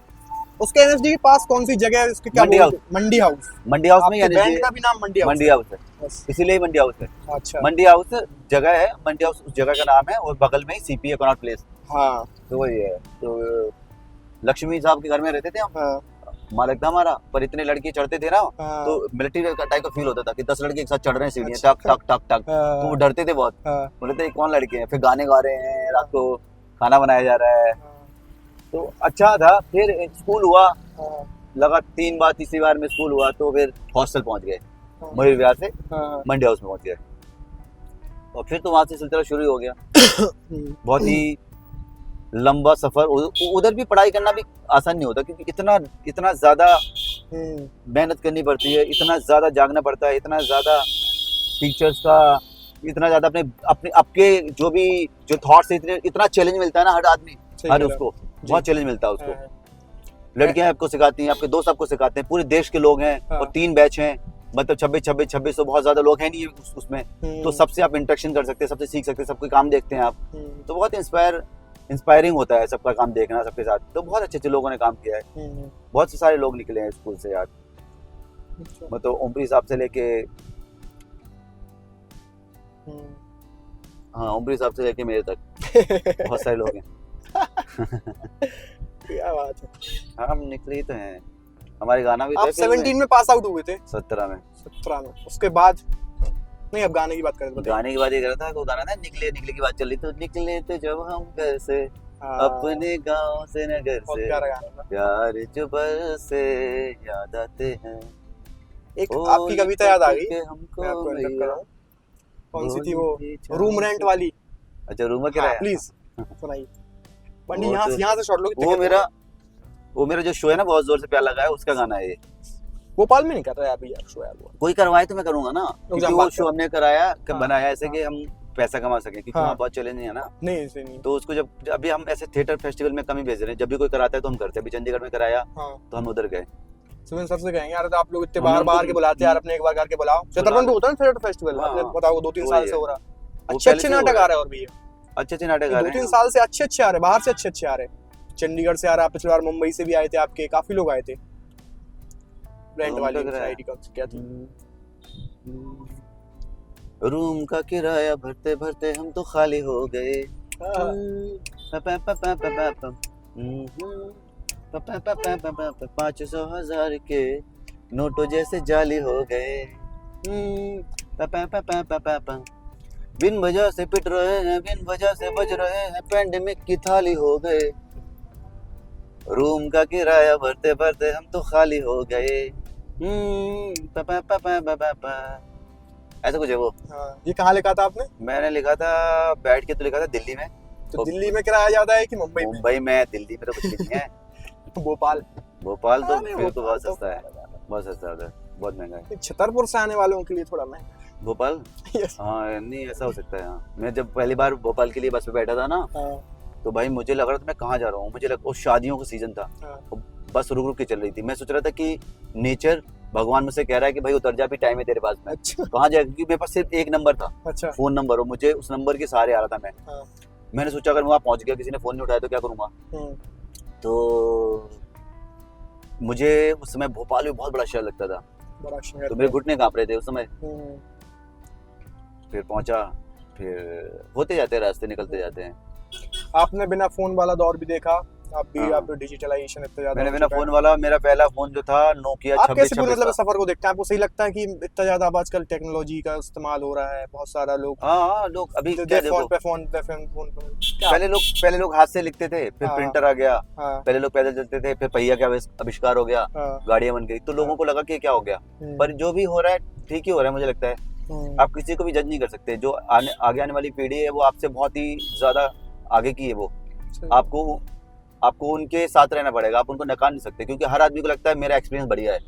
उसके एनएसडी के पास कौन सी जगह है, उसके क्या मंडी बोलते हैं? मंडी हाउस। मंडी हाउस में, आपके बैंड का भी नाम मंडी हाउस मंडी हाउस है, बस। इसीलिए मंडी हाउस है। अच्छा मंडी हाउस जगह है, मंडी हाउस उस जगह का नाम है, और बगल में ही सीपी है, कनॉट प्लेस। हाँ तो वही है। तो लक्ष्मी साहब के घर में रहते थे हम, हाँ मालिक था हमारा, पर इतने लड़के चढ़ते थे ना, हाँ तो मिलिट्री का टाइप का फील होता था कि 10 लड़के एक साथ चढ़ रहे हैं सीढ़ियाँ, टक टक टक टक। तो वो डरते थे बहुत, हाँ, बोलते थे कौन लड़के हैं। फिर गाने गा रहे हैं, रात को खाना बनाया जा रहा है, तो अच्छा था। फिर स्कूल हुआ, हाँ, लगा 3 बार, तीसरी बार में स्कूल हुआ, तो फिर हॉस्टल पहुंच गए, हाँ, मयूर विहार से हाँ, मंडी हाउस में पहुंच गए, और फिर तो वहां से सिलसिला शुरू हो गया। बहुत ही लंबा सफर। उधर भी पढ़ाई करना भी आसान नहीं होता, क्योंकि इतना ज्यादा मेहनत करनी पड़ती है, इतना ज्यादा जागना पड़ता है, इतना ज्यादा टीचर्स का, इतना ज्यादा अपने आपके जो थॉट्स है, इतना चैलेंज मिलता है ना हर आदमी, हर उसको बहुत चैलेंज मिलता है उसको। लड़कियां आपको सिखाती हैं, आपके दोस्त आपको सिखाते हैं, पूरे देश के लोग हैं, और 3 बैच हैं, मतलब 2600 बहुत ज्यादा लोग हैं नहीं उसमें, तो सबसे आप इंटरेक्शन कर सकते हैं, सबसे सीख सकते हैं, सबके काम देखते हैं आप, तो बहुत इंस्पायरिंग होता है सबका काम देखना, सबके साथ। तो बहुत अच्छे लोगों ने काम किया है, बहुत से सारे लोग निकले हैं स्कूल से यार, मतलब ओमपुरी साहब से लेके, हाँ ओमपुरी साहब से लेके मेरे तक बहुत सारे लोग हैं। क्या बात है। हाँ हम निकले ही तो हैं, हमारे गाना भी आप 17 में पास आउट हुए थे? 17 में। 17 में, उसके बाद नहीं, अब गाने की बात करें तो गाने की बात ये कर रहा था, वो गाना था निकले निकले की बात चल रही, तो निकले थे जब हम घर से, अपने गांव से नगर बहुत से, प्यारा गाना था। प्यार जो बरसे याद आते हैं। एक आपकी कविता याद आ गई, मैं हमको आपको इंटरप्ट कर भैया, रहा हूं। कौन सी थी वो? वो रूम रेंट वाली। अच्छा रूम में हाँ, किराया, प्लीज सुनाइए। बंडी वो यहाँ तो- से शॉट लो। वो मेरा जो शो है ना, बहुत जोर से प्यार लगा है, उसका गाना है ये। भोपाल में नहीं कर रहा है अभी यार शो यार वो। कोई करवाए तो मैं करूंगा ना, क्योंकि वो बात शो कर। हमने कराया, हाँ, बनाया ऐसे हाँ। कि हम पैसा कमा सकें, क्योंकि हाँ। वहाँ बहुत चैलेंजिंग है ना। नहीं ऐसे नहीं। तो उसको जब अभी हम ऐसे थिएटर फेस्टिवल में कम ही भेज रहे हैं, जब भी कोई कराता है तो हम करते हैं। अभी चंडीगढ़ में कराया हाँ, तो हम उधर गए। सुमन सर से कहेंगे यार, तो आप लोग इतने हम बार लोग बार तो- के बुलाते हैं यार, अपने एक बार करके बुलाओ। छतरपुर होता है ना थिएटर फेस्टिवल, हाँ, आपने हाँ। बताओ 2-3 वही साल है। से हो रहा। वो अच्छे पहले से हो नाटक रहा आ रहे हैं और भी अच्छे नाटक आ रहे 2-3 हैं। साल से अच्छे आ रहे, बाहर से अच्छे आ रहे। चंडीगढ़ से आ रहा, पिछली बार मुंबई से भी आए थे आपके, काफी लोग आए थे। रेंट वाली शायरी का क्या थी? रूम का किराया भरते भरते हम तो खाली हो गए। 500,000 के नोटों जैसे जाली हो गए। बिन वजह से पिट रहे हैं, बिन वजह से बज रहे हैं, पेंडेमिक की थाली हो गए। रूम का किराया भरते भरते हम तो खाली हो गए। ऐसा कुछ है वो। हाँ, ये कहाँ लिखा था आपने? मैंने लिखा था, बैठ के तो लिखा था दिल्ली में। तो दिल्ली में किराया ज्यादा है कि मुंबई में? मुंबई में, दिल्ली में तो कुछ भी नहीं है। भोपाल भोपाल तो अरे फिर तो बहुत भोपाल सस्ता है, बहुत सस्ता होता है। बहुत महंगा है। छतरपुर से आने वालों के लिए थोड़ा महंगा भोपाल Yes. हाँ नहीं ऐसा हो सकता है। हाँ मैं जब पहली बार भोपाल के लिए बस पे बैठा था ना हाँ, तो भाई मुझे लग रहा था मैं कहाँ जा रहा हूँ। मुझे लगा वो शादियों का सीजन था, हाँ, तो बस रुक रुक के चल रही थी। मैं सोच रहा था कि नेचर भगवान मुझसे कह रहा है कि भाई उतर जा, भी टाइम है तेरे पास में। अच्छा कहाँ जाए, क्योंकि मेरे पास सिर्फ एक नंबर था, अच्छा फोन नंबर, और मुझे उस नंबर के सहारे आ रहा था मैं। हाँ, मैंने सोचा अगर वहाँ पहुंच गया, किसी ने फोन नहीं उठाया तो क्या करूंगा। हम्म, तो मुझे उस समय भोपाल में बहुत बड़ा शहर लगता था, बड़ा शहर तो मेरे घुटने कांप रहे थे उस समय। हम्म, फिर पहुंचा, फिर होते जाते हैं रास्ते, निकलते जाते हैं। आपने बिना फोन वाला दौर भी देखा, आप भी हाँ। आप डिजिटलाइजेशन इतना ज्यादा मैंने हो बिना चुका है। फोन वाला, मेरा पहला फोन जो था नोकिया आप 26 कैसे पूरे 26 मतलब था। सफर को देखते हैं? आपको सही लगता है कि इतना ज्यादा अब आजकल टेक्नोलॉजी का इस्तेमाल हो रहा है, बहुत सारा लोग हाँ लोग अभी क्या देखो, फोन पे क्या? पहले लोग हाथ से लिखते थे, फिर हाँ, प्रिंटर आ गया। हाँ, पहले लोग पैदल चलते थे, फिर पहिया का आविष्कार हो गया, हाँ, गाड़ियां बन गई, तो लोगों को लगा कि क्या हो गया। पर जो भी हो रहा है ठीक ही हो रहा है मुझे लगता है। आप किसी को भी जज नहीं कर सकते। जो आगे आने वाली पीढ़ी है वो आपसे बहुत ही ज्यादा आगे की है। वो आपको उनके साथ रहना पड़ेगा, आप उनको नकार नहीं सकते, क्योंकि हर आदमी को लगता है मेरा एक्सपीरियंस बढ़िया है।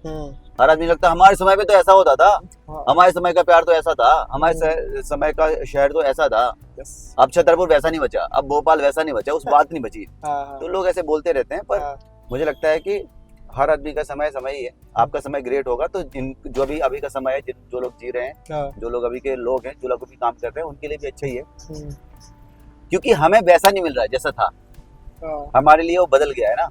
हर आदमी को लगता है हमारे समय में तो ऐसा होता था, हाँ, हमारे समय का प्यार तो ऐसा था, हमारे समय का शहर तो ऐसा था। अब छतरपुर वैसा नहीं बचा, अब भोपाल वैसा नहीं बचा, उस बात नहीं बची। तो लोग ऐसे बोलते रहते हैं, पर मुझे लगता है कि हर आदमी का समय समय ही है। आपका समय ग्रेट होगा तो जो भी अभी का समय है, जो लोग जी रहे हैं, जो लोग अभी के लोग हैं, जो लोग अभी काम कर रहे हैं, उनके लिए भी अच्छा ही है। क्योंकि हमें वैसा नहीं मिल रहा है जैसा था, हमारे लिए वो बदल गया है ना।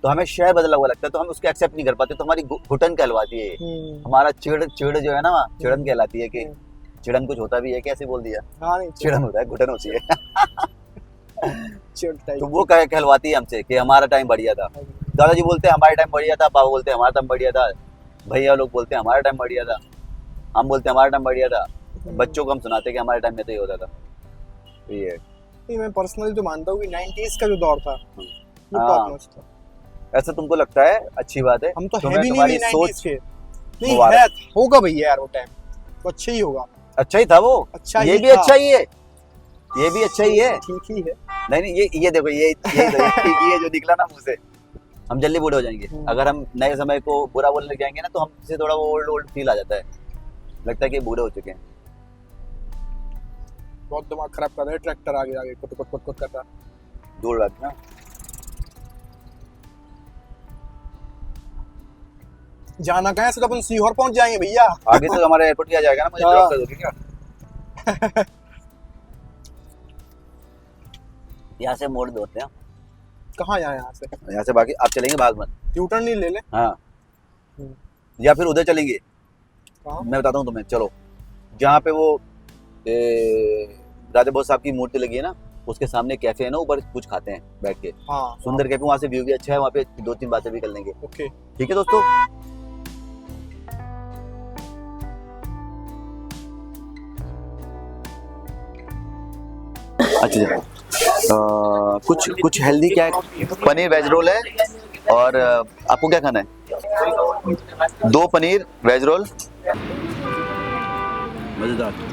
तो हमें शहर बदला हुआ लगता है, तो हम उसको एक्सेप्ट नहीं कर पाते, तो हमारी घुटन कहलवाती है। हमारा चिड़ जो है ना, चिड़न कहलाती है कि चिड़न कुछ होता भी है, कैसे बोल दिया, चिड़न होता है, घुटन होती है। तो वो कहलवाती है हमसे कि हमारा टाइम बढ़िया था। दादाजी बोलते हैं हमारा टाइम बढ़िया था, पापा बोलते हैं हमारा टाइम बढ़िया था, भैया लोग बोलते हैं हमारा टाइम बढ़िया था, हम बोलते हैं हमारा टाइम बढ़िया था, बच्चों को हम सुनाते हैं कि हमारे टाइम में तो ये होता था। तो ये मैं पर्सनली तो मानता हूँ कि 90s का जो दौर था वो हाँ। टॉप नॉच था। ऐसा तुमको लगता है, अच्छी बात है। हम तो तुम्हें है भी तुम्हारी नहीं सोच 90s के। नहीं है, होगा भैया यार वो टाइम तो अच्छा ही होगा। अच्छा ही था वो, अच्छा ये ही भी था। अच्छा ही है, ये भी अच्छा ही है। ठीक ही है। नहीं ये देखो, ये ठीक ही है जो निकला ना मुंह से। हम जल्दी बूढ़े हो जाएंगे अगर हम नए समय को बुरा बोलने लग जाएंगे ना, तो हमसे थोड़ा वो ओल्ड फील आ जाता है, लगता है कि बूढ़े हो चुके हैं। बहुत दिमाग खराब कर रहा है, ट्रैक्टर आगे कुट कर रहा। दूर बात ना, जाना कहाँ है? सिर्फ अपन सीहोर पहुंच जाएंगे भैया। आगे तो हमारा एयरपोर्ट भी आ जाएगा ना, मुझे ड्रॉप कर दोगे क्या? यहाँ से मोड़ दो हैं। कहाँ यहाँ से? यहाँ से बाकी आप चलेंगे भागमत, यू टर्न नहीं ले ले। हाँ, या फिर उधर चलेंगे। मैं बताता हूँ तुम्हें, चलो जहाँ पे वो राधे बोस साहब की मूर्ति लगी है ना, उसके सामने कैफे है ना, ऊपर कुछ खाते हैं बैठ के। हाँ, सुंदर कैफे, वहाँ से व्यू भी अच्छा है, वहाँ पे 2-3 बातें भी कर लेंगे। ओके ठीक है दोस्तों। अच्छा, कुछ हेल्दी क्या है? पनीर वेज रोल है, और आपको क्या खाना है? 2 पनीर वेज रोल, मजेदार।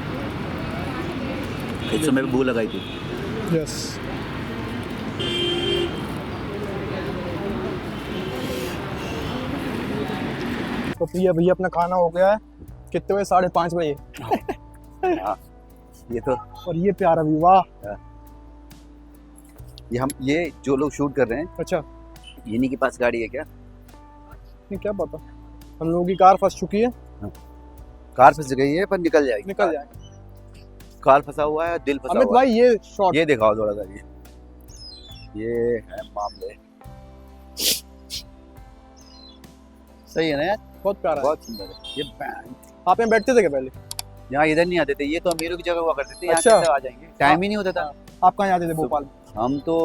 इस समय भूख लगाई थी। यस। तो भैया अपना खाना हो गया है। कितने बजे? 5:30 बजे। हाँ, ये तो, और ये प्यारा भी, वाह। ये जो लोग शूट कर रहे हैं, अच्छा, इन्हीं के पास गाड़ी है क्या? नहीं, क्या पता। हम लोगों की कार फंस चुकी है। कार फंस गई है, पर निकल जाएगी। कार फंसा हुआ है, दिल फंसा अमित हुआ है। भाई ये शॉट ये दिखाओ थोड़ा सा, ये है मामले। सही है ना यार, बहुत प्यारा है। बहुत सुंदर है ये बैंड। आप यहाँ बैठते थे क्या पहले? यहाँ इधर नहीं आते थे, ये तो अमीरों की जगह हुआ करते थे। यहाँ अच्छा। कैसे आ जाएंगे, टाइम ही नहीं होता था। आप कहाँ जाते थे भोपाल? हम तो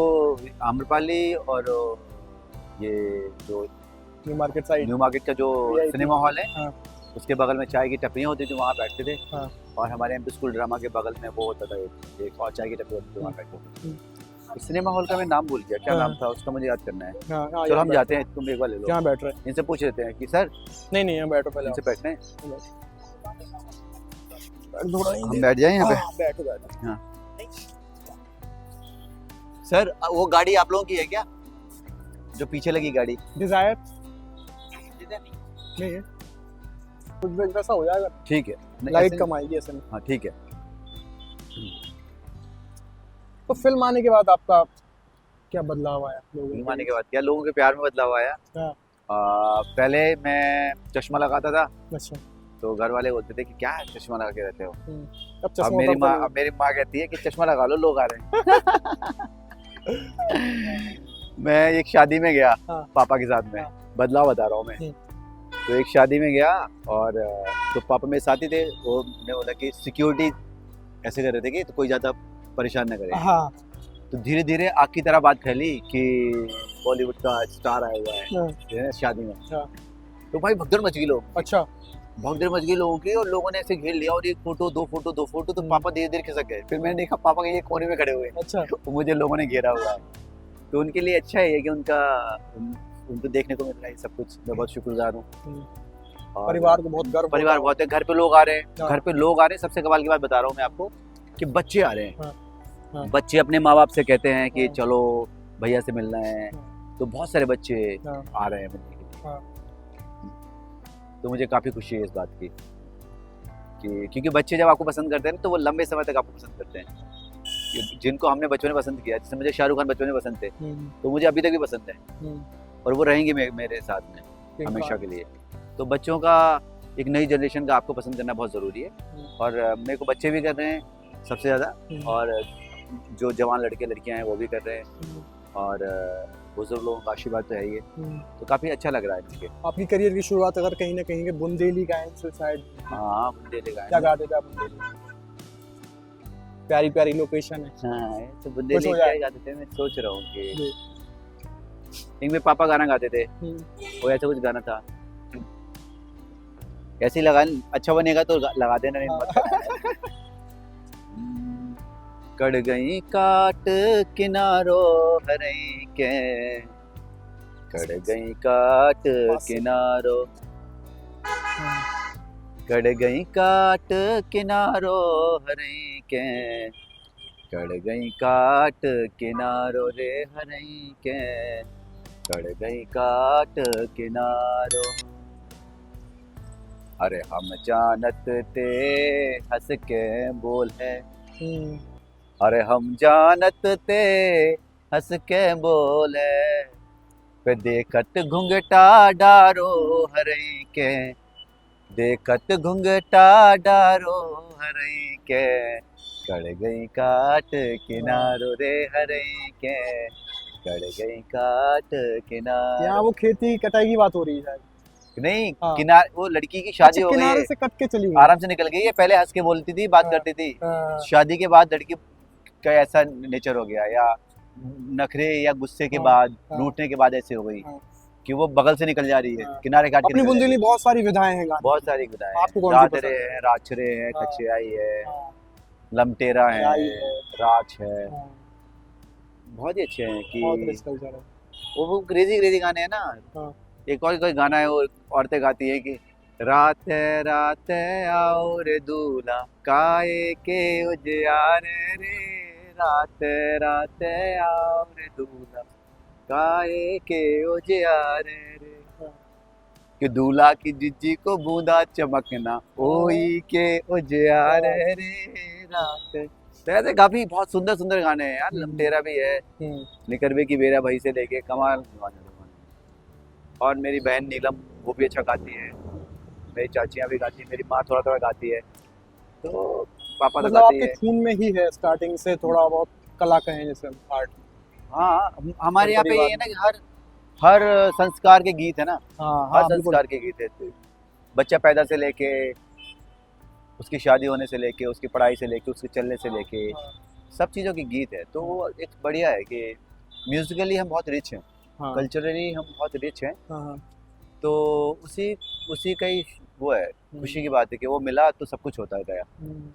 आम्रपाली और ये जो new market side, new market का जो VIP सिनेमा हॉल है, हाँ। उसके बगल में चाय की टपरियाँ होती थी, वहाँ बैठते थे। हाँ। और हमारे एमपी स्कूल ड्रामा के बगल में वो होता था एक और चाय की टपरी होती थी, वहाँ बैठते थे। सिनेमा हॉल का मैं नाम भूल गया, क्या हाँ। नाम था उसका, मुझे याद करना है। हाँ, चलो हम जाते हैं, तुम एक बार ले लो। यहाँ बैठ रहे हैं। इनसे पूछ लेते हैं कि सर, नहीं यहाँ बैठो पहले। इनसे बैठने हैं, हम बैठ बैठ जाएं यहाँ पे। बैठो। हाँ। सर वो गाड़ी आप लोगों की है क्या, जो पीछे लगी गाड़ी? डिजायर नहीं है। कुछ भी वैसा हो जाएगा, ठीक है, लाइट कम आएगी ऐसे में। हाँ ठीक है। तो फिल्म आने के बाद आपका क्या बदलाव आया लोगों फिल्म के आने के बाद क्या लोगों के प्यार में बदलाव आया। हाँ। पहले मैं चश्मा लगाता था अच्छा। तो घर वाले बोलते थे कि क्या चश्मा लगा के रहते हो। अब अब चश्मा मेरी उतारता माँ नहीं। कहती है कि चश्मा लगा लो, लोग आ रहे हैं। मैं एक शादी में गया हाँ। पापा के साथ में, हाँ। बदलाव बता रहा हूँ मैं। तो एक शादी में गया और तो पापा मेरे साथ ही थे, वो ने बोला कि सिक्योरिटी ऐसे कर रहे थे कि तो कोई ज़्यादा परेशान न करे। हाँ। तो धीरे धीरे आग की तरह बात फैली कि बॉलीवुड का स्टार आया हुआ हाँ। है शादी में। हाँ। तो भाई भगदड़ मच गई लोग, अच्छा। भगदड़ मच गई लोगों की और लोगों ने ऐसे घेर लिया और एक फोटो दो फोटो दो फोटो। तो पापा धीरे धीरे खिसक गए। फिर मैंने देखा पापा के ये कोने में खड़े हुए हैं। अच्छा। तो मुझे लोगों ने घेरा हुआ है। तो उनके लिए अच्छा है कि उनको देखने को मिल रहा है सब कुछ। मैं बहुत शुक्रगुजार हूँ। परिवार को बहुत गर्व, परिवार बहुत है। घर पे लोग आ रहे हैं, हाँ। घर पे लोग आ रहे हैं। सबसे कमाल की बात बता रहा हूँ मैं आपको कि बच्चे आ रहे हैं। हाँ। हाँ। बच्चे अपने माँ बाप से कहते हैं कि हाँ। चलो भैया से मिलना है। तो बहुत सारे बच्चे हाँ। आ रहे हैं मिलने के लिए। हाँ। तो मुझे काफ़ी खुशी है इस बात की कि क्योंकि बच्चे जब आपको पसंद करते हैं तो वो लंबे समय तक आपको पसंद करते हैं। जिनको हमने बचपन में पसंद किया, जैसे मुझे शाहरुख खान बचपन में पसंद थे, तो मुझे अभी तक भी पसंद है और वो रहेंगे मेरे साथ में हमेशा के लिए। तो बच्चों का, एक नई जनरेशन का आपको पसंद करना बहुत ज़रूरी है और मेरे को बच्चे भी कर रहे हैं सबसे ज़्यादा, और जो जवान लड़के लड़कियां हैं वो भी कर रहे हैं, और बुजुर्ग लोगों का आशीर्वाद तो है ही है। तो काफ़ी अच्छा लग रहा है मुझे। आपकी करियर की शुरुआत अगर कहीं ना कहीं के बुंदेली गायन से शायद। हाँ, बुंदेली गायन। क्या गाते थे आप बुंदेली? प्यारी प्यारी लोकेशन है। हाँ, तो बुंदेली क्या गाते थे, मैं सोच रहा हूँ कि एक में पापा गाना गाते थे, वो ऐसा कुछ गाना था। ऐसे ही लगा, अच्छा बनेगा तो लगा देना, नहीं मत। कड़ गई काट किनारों हरई के, कड़ गई काट किनारों, कड़ गई काट किनारों हरई के, कड़ गई काट किनारों रे हरई के, कड़ गई काट किनारों। अरे हम जानत ते हंस के बोल है, अरे हम जानत ते हंस के बोले, पे देखत घुंघटा डारो हरई के, देखत घुंघटा डारो हरई के, कड़ गई काट किनारो रे हरई के, कड़ गई काट किनारो। यहाँ वो खेती कटाई की बात हो रही है नहीं, हाँ। किनारे, वो लड़की की शादी हो गई, किनारे से कट के चली गई, आराम से निकल गई है। पहले हंस के बोलती थी, बात करती थी। शादी के बाद लड़की का ऐसा नेचर हो गया, या नखरे या गुस्से के बाद, रूठने के बाद ऐसे हो गई कि वो बगल से निकल जा रही है, किनारे काट के। अपनी बुंदेली बहुत सारी विधाएं हैं, बहुत सारी विधाएं। आपको कौन सी पसंद है? राचरे है, कचियाई है, लमटेरा है, राच है, बहुत ही अच्छे हैं कि वो क्रेजी क्रेजी गाने हैं ना। एक और कोई गाना है, वो औरतें गाती है कि रात है रात है आओ रे दूल्हा, काए के उजियारे रे, रात है रात है आओ रे दूल्हा, काए के उजियारे रे, कि दूल्हा की जिज्जी को बूंदा चमकना, ओई के उजियारे रे रात। तो ऐसे काफी बहुत सुंदर सुंदर गाने हैं यार। लमटेरा भी है, निकरवे की बेरा भाई से लेके कमाल गाने। और मेरी बहन नीलम, वो भी अच्छा गाती है, मेरी चाचियाँ भी गाती है, मेरी माँ थोड़ा थोड़ा गाती है, तो पापा तो गाते हैं। खून में ही है स्टार्टिंग से थोड़ा बहुत कला का है, जैसे आर्ट। हाँ, हमारे यहाँ पे ये है ना कि हर संस्कार के गीत है ना। हर संस्कार के गीत है। बच्चा पैदा से लेके, उसकी शादी होने से लेके, उसकी पढ़ाई से लेके, उसके चलने से लेके, सब चीज़ों के गीत है। तो वो एक बढ़िया है कि म्यूजिकली हम बहुत रिच हैं, कल्चरली हम बहुत रिच हैं। तो उसी का ही वो है, खुशी की बात है कि वो मिला तो सब कुछ होता गया।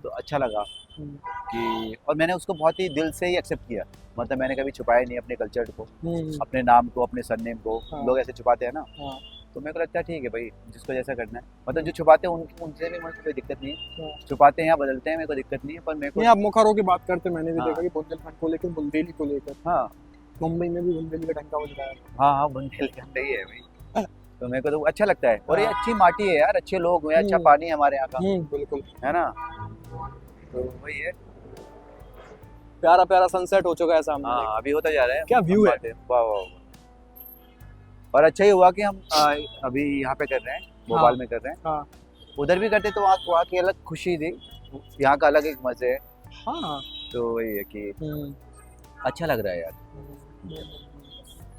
तो अच्छा लगा कि, और मैंने उसको बहुत ही दिल से ही एक्सेप्ट किया। मतलब मैंने कभी छुपाया नहीं अपने कल्चर को, अपने नाम को, अपने सरनेम को। लोग ऐसे छुपाते हैं ना, तो मेरे को लगता है ठीक है भाई, जिसको जैसा करना है। मतलब जो छुपाते हैं उनसे भी मुझे कोई दिक्कत नहीं है, छुपाते हैं या बदलते हैं, मेरे को दिक्कत नहीं है। पर मेरे को आप मुखरों की बात करते, मैंने भी देखा कि बुंदेलखंड को लेकर, बुंदेली को लेकर। हाँ, मुंबई में भी बुंदेली का डंका बज रहा है। हाँ, बुंदेली का ही है भाई। तो मेरे को तो अच्छा लगता है। और ये अच्छी माटी है यार, अच्छे लोग हैं, अच्छा पानी है हमारे यहाँ का, बिल्कुल है ना। तो वही है, प्यारा प्यारा सनसेट हो चुका है सामने। हाँ अभी होता जा रहा है। क्या व्यू है। वाह वाह। और अच्छा ही हुआ कि हम अभी यहाँ पे कर रहे हैं, भोपाल में कर रहे हैं। हाँ। उधर भी करते तो वहाँ की अलग खुशी थी, यहाँ का अलग एक मजे है। हाँ तो वही है कि अच्छा लग रहा है यार।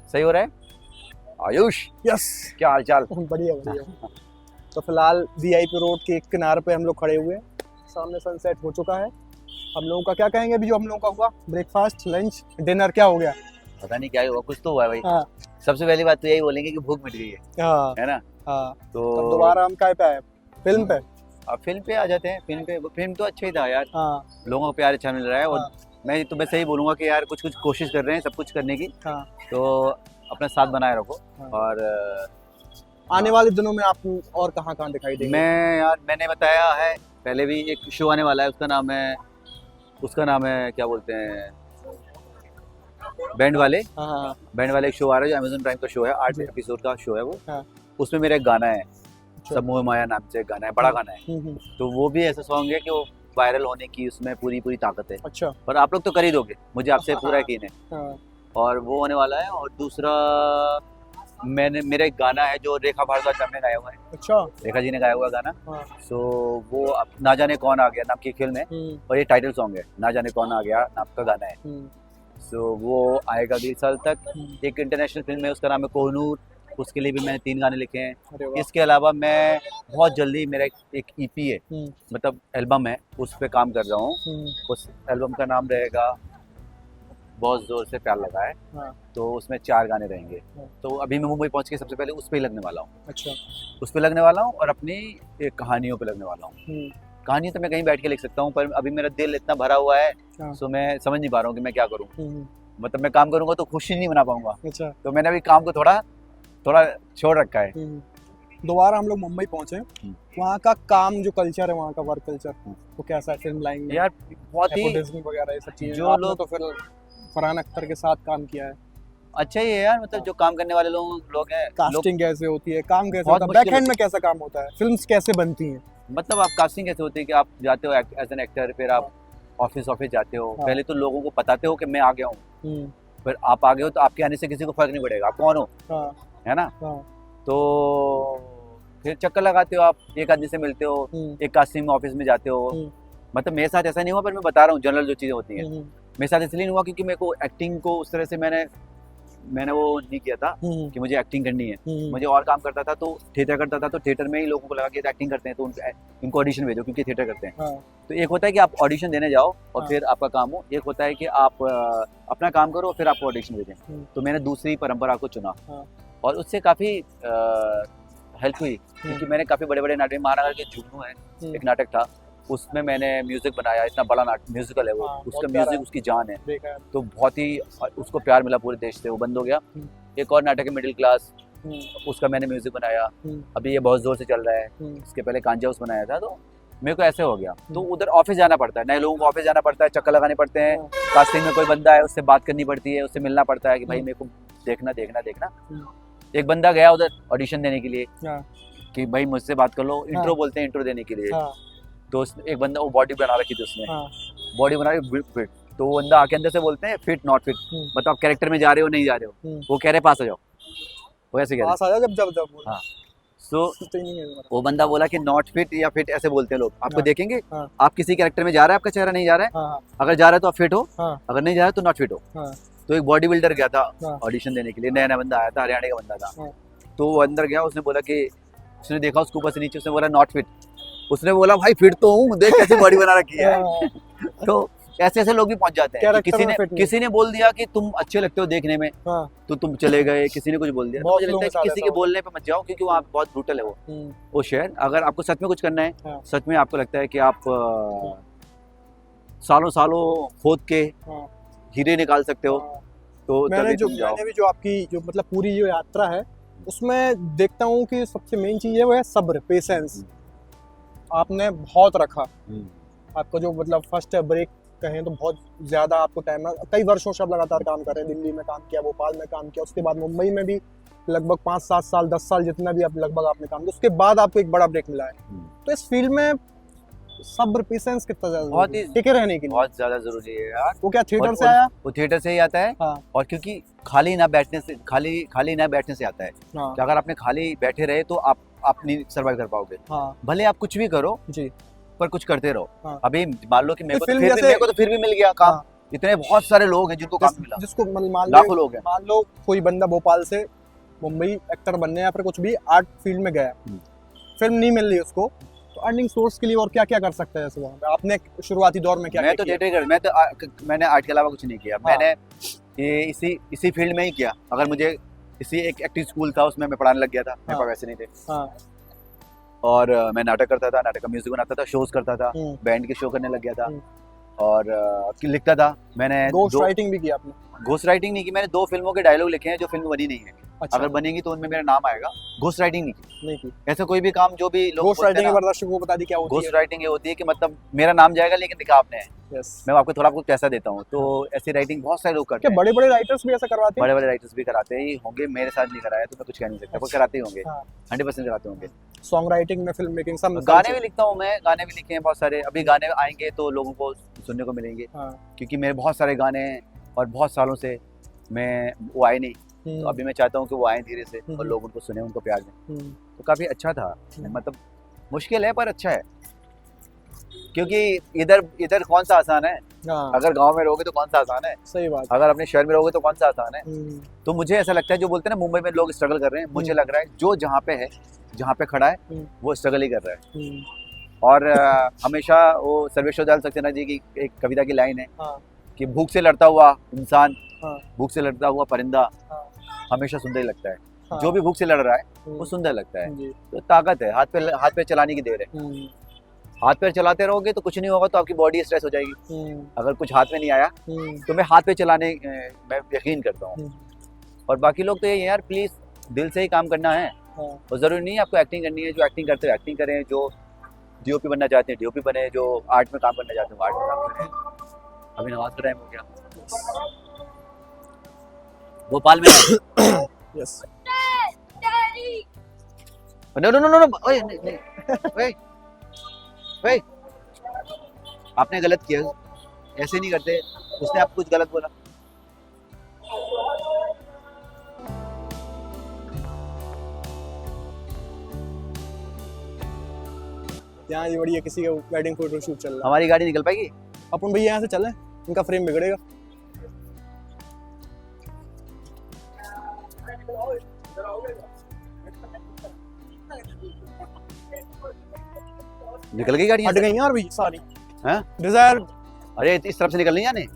सही हो रहा है आयुष? यस, क्या हाल चाल? बढ़िया बढ़िया। तो फिलहाल वीआईपी रोड के एक किनारे पे हम लोग खड़े हुए हैं, सामने सनसेट हो चुका है। हम लोगों का क्या कहेंगे अभी जो हम लोगों का हुआ, ब्रेकफास्ट, लंच, डिनर क्या हो गया? पता नहीं क्या हुआ, कुछ तो हुआ भाई। हाँ। सबसे पहली बात तो यही बोलेंगे कि भूख मिट गई है। हाँ है ना। हाँ। तो दोबारा हम काय पे आए, फिल्म पे। अब फिल्म पे आ जाते हैं। फिल्म तो अच्छा ही था यार। हाँ। लोगों को प्यार अच्छा मिल रहा है। और हाँ। मैं तुम्हें सही बोलूंगा कि यार कुछ कुछ कोशिश कर रहे हैं सब कुछ करने की। हाँ। तो अपना साथ बनाए रखो। हाँ। और आने वाले दिनों में आप और कहाँ कहाँ दिखाई देंगे? मैंने बताया है पहले भी, एक शो आने वाला है, उसका नाम है क्या बोलते हैं, बैंड वाले। हाँ। बैंड वाले एक शो आ रहा है जो अमेज़न प्राइम का शो है, 8 एपिसोड का शो है वो। हाँ। उसमें मेरा एक गाना है, सब मोह माया नाम से एक गाना है, बड़ा गाना है। तो वो भी ऐसा सॉन्ग है कि वो वायरल होने की उसमें पूरी ताकत है। अच्छा। पर आप लोग तो कर ही दोगे, मुझे आपसे पूरा यकीन है। हाँ। और वो होने वाला है। और दूसरा मेरा एक गाना है जो रेखा भारद्वाज मैम ने गाया हुआ है। अच्छा। रेखा जी ने गाया हुआ गाना। हाँ। सो वो ना जाने कौन आ गया नाम की फिल्म है, और ये टाइटल सॉन्ग है, ना जाने कौन आ गया नाम का गाना है। सो वो आएगा 20 साल तक। एक इंटरनेशनल फिल्म है, उसका नाम है कोहनूर, उसके लिए भी मैंने 3 गाने लिखे हैं। इसके अलावा मैं बहुत जल्दी, मेरा एक ईपी है, मतलब एल्बम है, उस पर काम कर रहा हूँ। उस एल्बम का नाम रहेगा बहुत जोर से प्यार लगा है। हाँ। तो उसमें 4 गाने रहेंगे। हाँ। तो अभी मैं मुंबई पहुंच के सबसे पहले उस पे ही लगने वाला हूँ। अच्छा। उस पे लगने वाला हूँ और अपनी एक कहानियों पे लगने वाला हूँ। कहानी तो मैं कहीं बैठ के लिख सकता हूँ, पर अभी मेरा दिल इतना भरा हुआ है। हाँ। सो मैं समझ नहीं पा रहा हूँ कि मैं क्या करूँ। मतलब मैं काम करूँगा तो खुशी नहीं मना पाऊंगा। अच्छा। तो मैंने अभी काम को थोड़ा छोड़ रखा है। दोबारा हम लोग मुंबई पहुंचे, वहाँ का काम जो कल्चर है, वहाँ का वर्क कल्चर वो कैसा है? फिल्म लाइन में यार बहुत ही वगैरह ये सब चीजें, जो लोग तो फिर फरहान अख्तर के साथ काम किया है, अच्छा ही है यार। मतलब जो काम करने वाले लोग हैं, कास्टिंग कैसे होती है, काम कैसे होता है, बैक एंड में कैसा काम होता है, फिल्म्स कैसे बनती हैं? मतलब आप कास्टिंग कैसे होती है कि आप जाते हो एज एन एक्टर, फिर आप ऑफिस जाते हो। हाँ। पहले तो लोगों को बताते हो कि मैं आ गया हूँ, फिर आप आ गए हो तो आपके आने से किसी को फर्क नहीं पड़ेगा आप कौन हो। हाँ। है ना। हाँ। तो फिर चक्कर लगाते हो, आप एक आदमी से मिलते हो, एक कास्टिंग में ऑफिस में जाते हो। मतलब मेरे साथ ऐसा नहीं हुआ, पर मैं बता रहा हूँ जनरल जो चीज़ें होती हैं। मेरे साथ इसलिए नहीं हुआ क्योंकि मेरे को एक्टिंग को उस तरह से मैंने वो नहीं किया था कि मुझे एक्टिंग करनी है। मुझे और काम करता था, तो थिएटर करता था, तो थिएटर में ही लोगों को लगा कि एक्टिंग करते हैं तो इनको ऑडिशन भेजो क्योंकि थिएटर करते हैं। हाँ। तो एक होता है कि आप ऑडिशन देने जाओ और फिर आपका काम हो, एक होता है कि आप अपना काम करो फिर आपको ऑडिशन भेजें। तो मैंने दूसरी परंपरा को चुना और उससे काफ़ी हेल्प हुई क्योंकि मैंने काफ़ी बड़े बड़े नाटक, महानगर के जुगनू है एक नाटक था, उसमें मैंने म्यूजिक बनाया। इतना बड़ा म्यूजिकल है वो। उसका म्यूजिक उसकी जान है। तो बहुत ही उसको प्यार मिला पूरे देश से, वो बंद हो गया। एक और नाटक है मिडिल क्लास, उसका मैंने म्यूजिक बनाया, अभी ये बहुत जोर से चल रहा है। इसके पहले कांजा उस बनाया था। तो मेरे को ऐसे हो गया। तो उधर ऑफिस जाना पड़ता है, नए लोगों को ऑफिस जाना पड़ता है, चक्कर लगाने पड़ते हैं। कास्टिंग में कोई बंदा है उससे बात करनी पड़ती है, उससे मिलना पड़ता है कि भाई मेरे को देखना। एक बंदा गया उधर ऑडिशन देने के लिए कि भाई मुझसे बात कर लो, इंट्रो बोलते हैं, इंट्रो देने के लिए। तो एक बंदा, वो बॉडी बना रखी थी उसने, बॉडी बना रही फिट। तो वो बंदा आके अंदर से बोलते हैं फिट नॉट फिट, मतलब कैरेक्टर में जा रहे हो नहीं जा रहे हो। वो कह रहे पास आ जाओ, वो ऐसे कह रहे। हाँ। सो वो बंदा बोला कि नॉट फिट या फिट ऐसे बोलते हैं लोग। आपको देखेंगे आप किसी कैरेक्टर में जा रहा है, आपका चेहरा नहीं जा रहा है, अगर जा रहा है तो आप फिट हो, अगर नहीं जा रहा है तो नॉट फिट हो। तो एक बॉडी बिल्डर गया था ऑडिशन देने के लिए, नया बंदा आया था, हरियाणा का बंदा था। तो वो अंदर गया, उसने बोला कि उसने देखा उसको ऊपर से नीचे, उसने बोला नॉट फिट। उसने बोला भाई फिट तो हूँ, देख कैसे बॉडी बना रखी है। तो ऐसे लोग भी पहुंच जाते हैं। किसी ने बोल दिया कि तुम अच्छे लगते हो देखने में, तो तुम चले गए। किसी ने कुछ बोल दिया। तो मुझे लगता है कि किसी के बोलने पे मत जाओ क्योंकि वहाँ बहुत ब्रूटल है वो शहर। अगर आपको सच में कुछ करना है, सच में आपको लगता है कि आप सालों खोद के हीरे निकाल सकते हो, तो मैंने भी जो आपकी जो मतलब पूरी जो यात्रा है उसमें देखता हूँ कि सबसे मेन चीज़ है वो है सब्र, पेशेंस। आपने बहुत रखा। आपका जो मतलब फर्स्ट ब्रेक कहें तो बहुत ज़्यादा आपको टाइम, कई वर्षों से आप लगातार काम कर रहे हैं। दिल्ली में काम किया, भोपाल में काम किया, उसके बाद मुंबई में भी लगभग 5-7 साल 10 साल जितना भी आप लगभग आपने काम किया, उसके बाद आपको एक बड़ा ब्रेक मिला है, तो इस फील्ड में सब्र पेशेंस कितना ज्यादा बहुत ही टिके रहने के लिए बहुत ज्यादा जरूरी है यार। वो क्या थिएटर और से आया? वो थिएटर से ही आता है। हाँ। और क्योंकि खाली ना बैठने से आता है हाँ। कि अगर आपने खाली बैठे रहे तो आप नहीं सर्वाइव कर पाओगे। हाँ। भले आप कुछ भी करो जी, पर कुछ करते रहो। हाँ। अभी मान लो कि मेरे तो को फिल्म जैसे- तो फिर भी मिल गया काम। हाँ। इतने बहुत सारे लोग हैं जिनको काम मिला, जिसको मान लाखों लोग हैं। लो कोई बंदा भोपाल से मुंबई एक्टर बनने या फिर कुछ भी आर्ट फील्ड में गया, फिल्म नहीं मिल रही उसको, तो अर्निंग सोर्स के लिए और क्या क्या कर सकता है ऐसे वहाँ पे? आपने शुरुआती दौर में क्या मैं तो किया? थिएटर मैंने आर्ट के अलावा कुछ नहीं किया। हाँ। मैंने ये इसी फील्ड में ही किया। अगर मुझे इसी एक एक्टिंग स्कूल था, उसमें मैं पढ़ाने लग गया था। मेरे पास वैसे नहीं थे। हाँ। और मैं नाटक करता था, नाटक का म्यूजिक बनाता था, शोज करता था, हम्म। बैंड के शो करने लग गया था। हम्म। और लिखता था। मैंने घोस्ट राइटिंग भी किया आपने? घोस्ट राइटिंग नहीं की। मैंने 2 फिल्मों के डायलॉग लिखे हैं जो फिल्म बनी नहीं है। अच्छा। अगर बनेंगी तो उनमें मेरा नाम आएगा। घोस्ट राइटिंग नहीं की। ऐसा कोई भी काम जो भी लोग घोस्ट राइटिंग के दर्शकों को बता दी क्या होती है? घोस्ट राइटिंग ये होती है कि मतलब मेरा नाम जाएगा लेकिन लिखा आपने है। यस। मैं आपको थोड़ा बहुत पैसा देता हूँ। तो ऐसी राइटिंग बहुत सारे लोग करते क्या हैं। बड़े बड़े राइटर्स भी ऐसा करवाते हैं? बड़े बड़े राइटर्स भी कराते ही होंगे। मेरे साथ नहीं कराया तो मैं कुछ कह नहीं सकता। कोई कराते ही होंगे। हाँ। 100% कराते होंगे। सॉन्ग राइटिंग में, फिल्म मेकिंग, सब गाने भी लिखता हूँ मैं। गाने भी लिखे हैं बहुत सारे। अभी गाने आएंगे तो लोगों को सुनने को मिलेंगे। हाँ। क्योंकि मेरे बहुत सारे गाने हैं और बहुत सालों से वो आए नहीं। तो अभी मैं चाहता हूँ कि वो आए धीरे से और लोग उनको सुने, उनको प्यार दें। तो काफी अच्छा था। मतलब मुश्किल है पर अच्छा है। क्योंकि इधर कौन सा आसान है? हाँ। अगर गांव में रहोगे तो कौन सा आसान है? सही बात। अगर अपने शहर में रहोगे तो कौन सा आसान है? तो मुझे ऐसा लगता है, जो बोलते हैं ना मुंबई में लोग स्ट्रगल कर रहे हैं, मुझे लग रहा है जो जहाँ पे है, जहाँ पे खड़ा है, वो स्ट्रगल ही कर रहा है। और हमेशा वो सर्वेश्वर दयाल सक्सेना जी की एक कविता की लाइन है कि भूख से लड़ता हुआ इंसान, भूख से लड़ता हुआ परिंदा हमेशा सुंदर ही लगता है। जो भी भूख से लड़ रहा है वो सुंदर लगता है। तो ताकत है, हाथ पे चलाने की देर है। हाथ पैर चलाते रहोगे तो कुछ नहीं होगा, तो आपकी बॉडी स्ट्रेस हो जाएगी। अगर कुछ हाथ में नहीं आया तो मैं हाथ पे चलाने मैं यकीन करता हूँ। और बाकी लोग तो ये यार प्लीज दिल से ही काम करना है। और जरूरी नहीं है आपको एक्टिंग करनी है। जो एक्टिंग करते हो एक्टिंग करें, जो डीओपी बनना चाहते हैं डीओपी बने, जो आर्ट में काम करना चाहते हैं आर्ट में काम करें। अभी नमाज का टाइम हो गया। भोपाल में yes. No no no no, ओए नहीं, ओए आपने गलत किया। ऐसे नहीं करते। उसने आपको कुछ गलत बोला। यहाँ ये बढ़िया किसी का वेडिंग फोटो शूट चल रहा है। हमारी गाड़ी निकल पाएगी? अपन भैया यहाँ से चलें, इनका फ्रेम बिगड़ेगा। निकल गई गाड़ी? हट गई यार भी सारी। हैं? डिजायर। अरे इस तरफ से निकल नहीं जाने।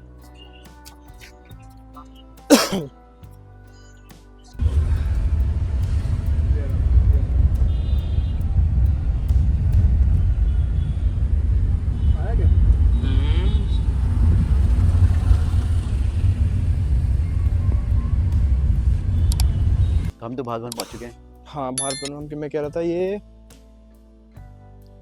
हम तो भारत भवन पहुंच चुके हैं। हाँ, भारत भवन की मैं कह रहा था, ये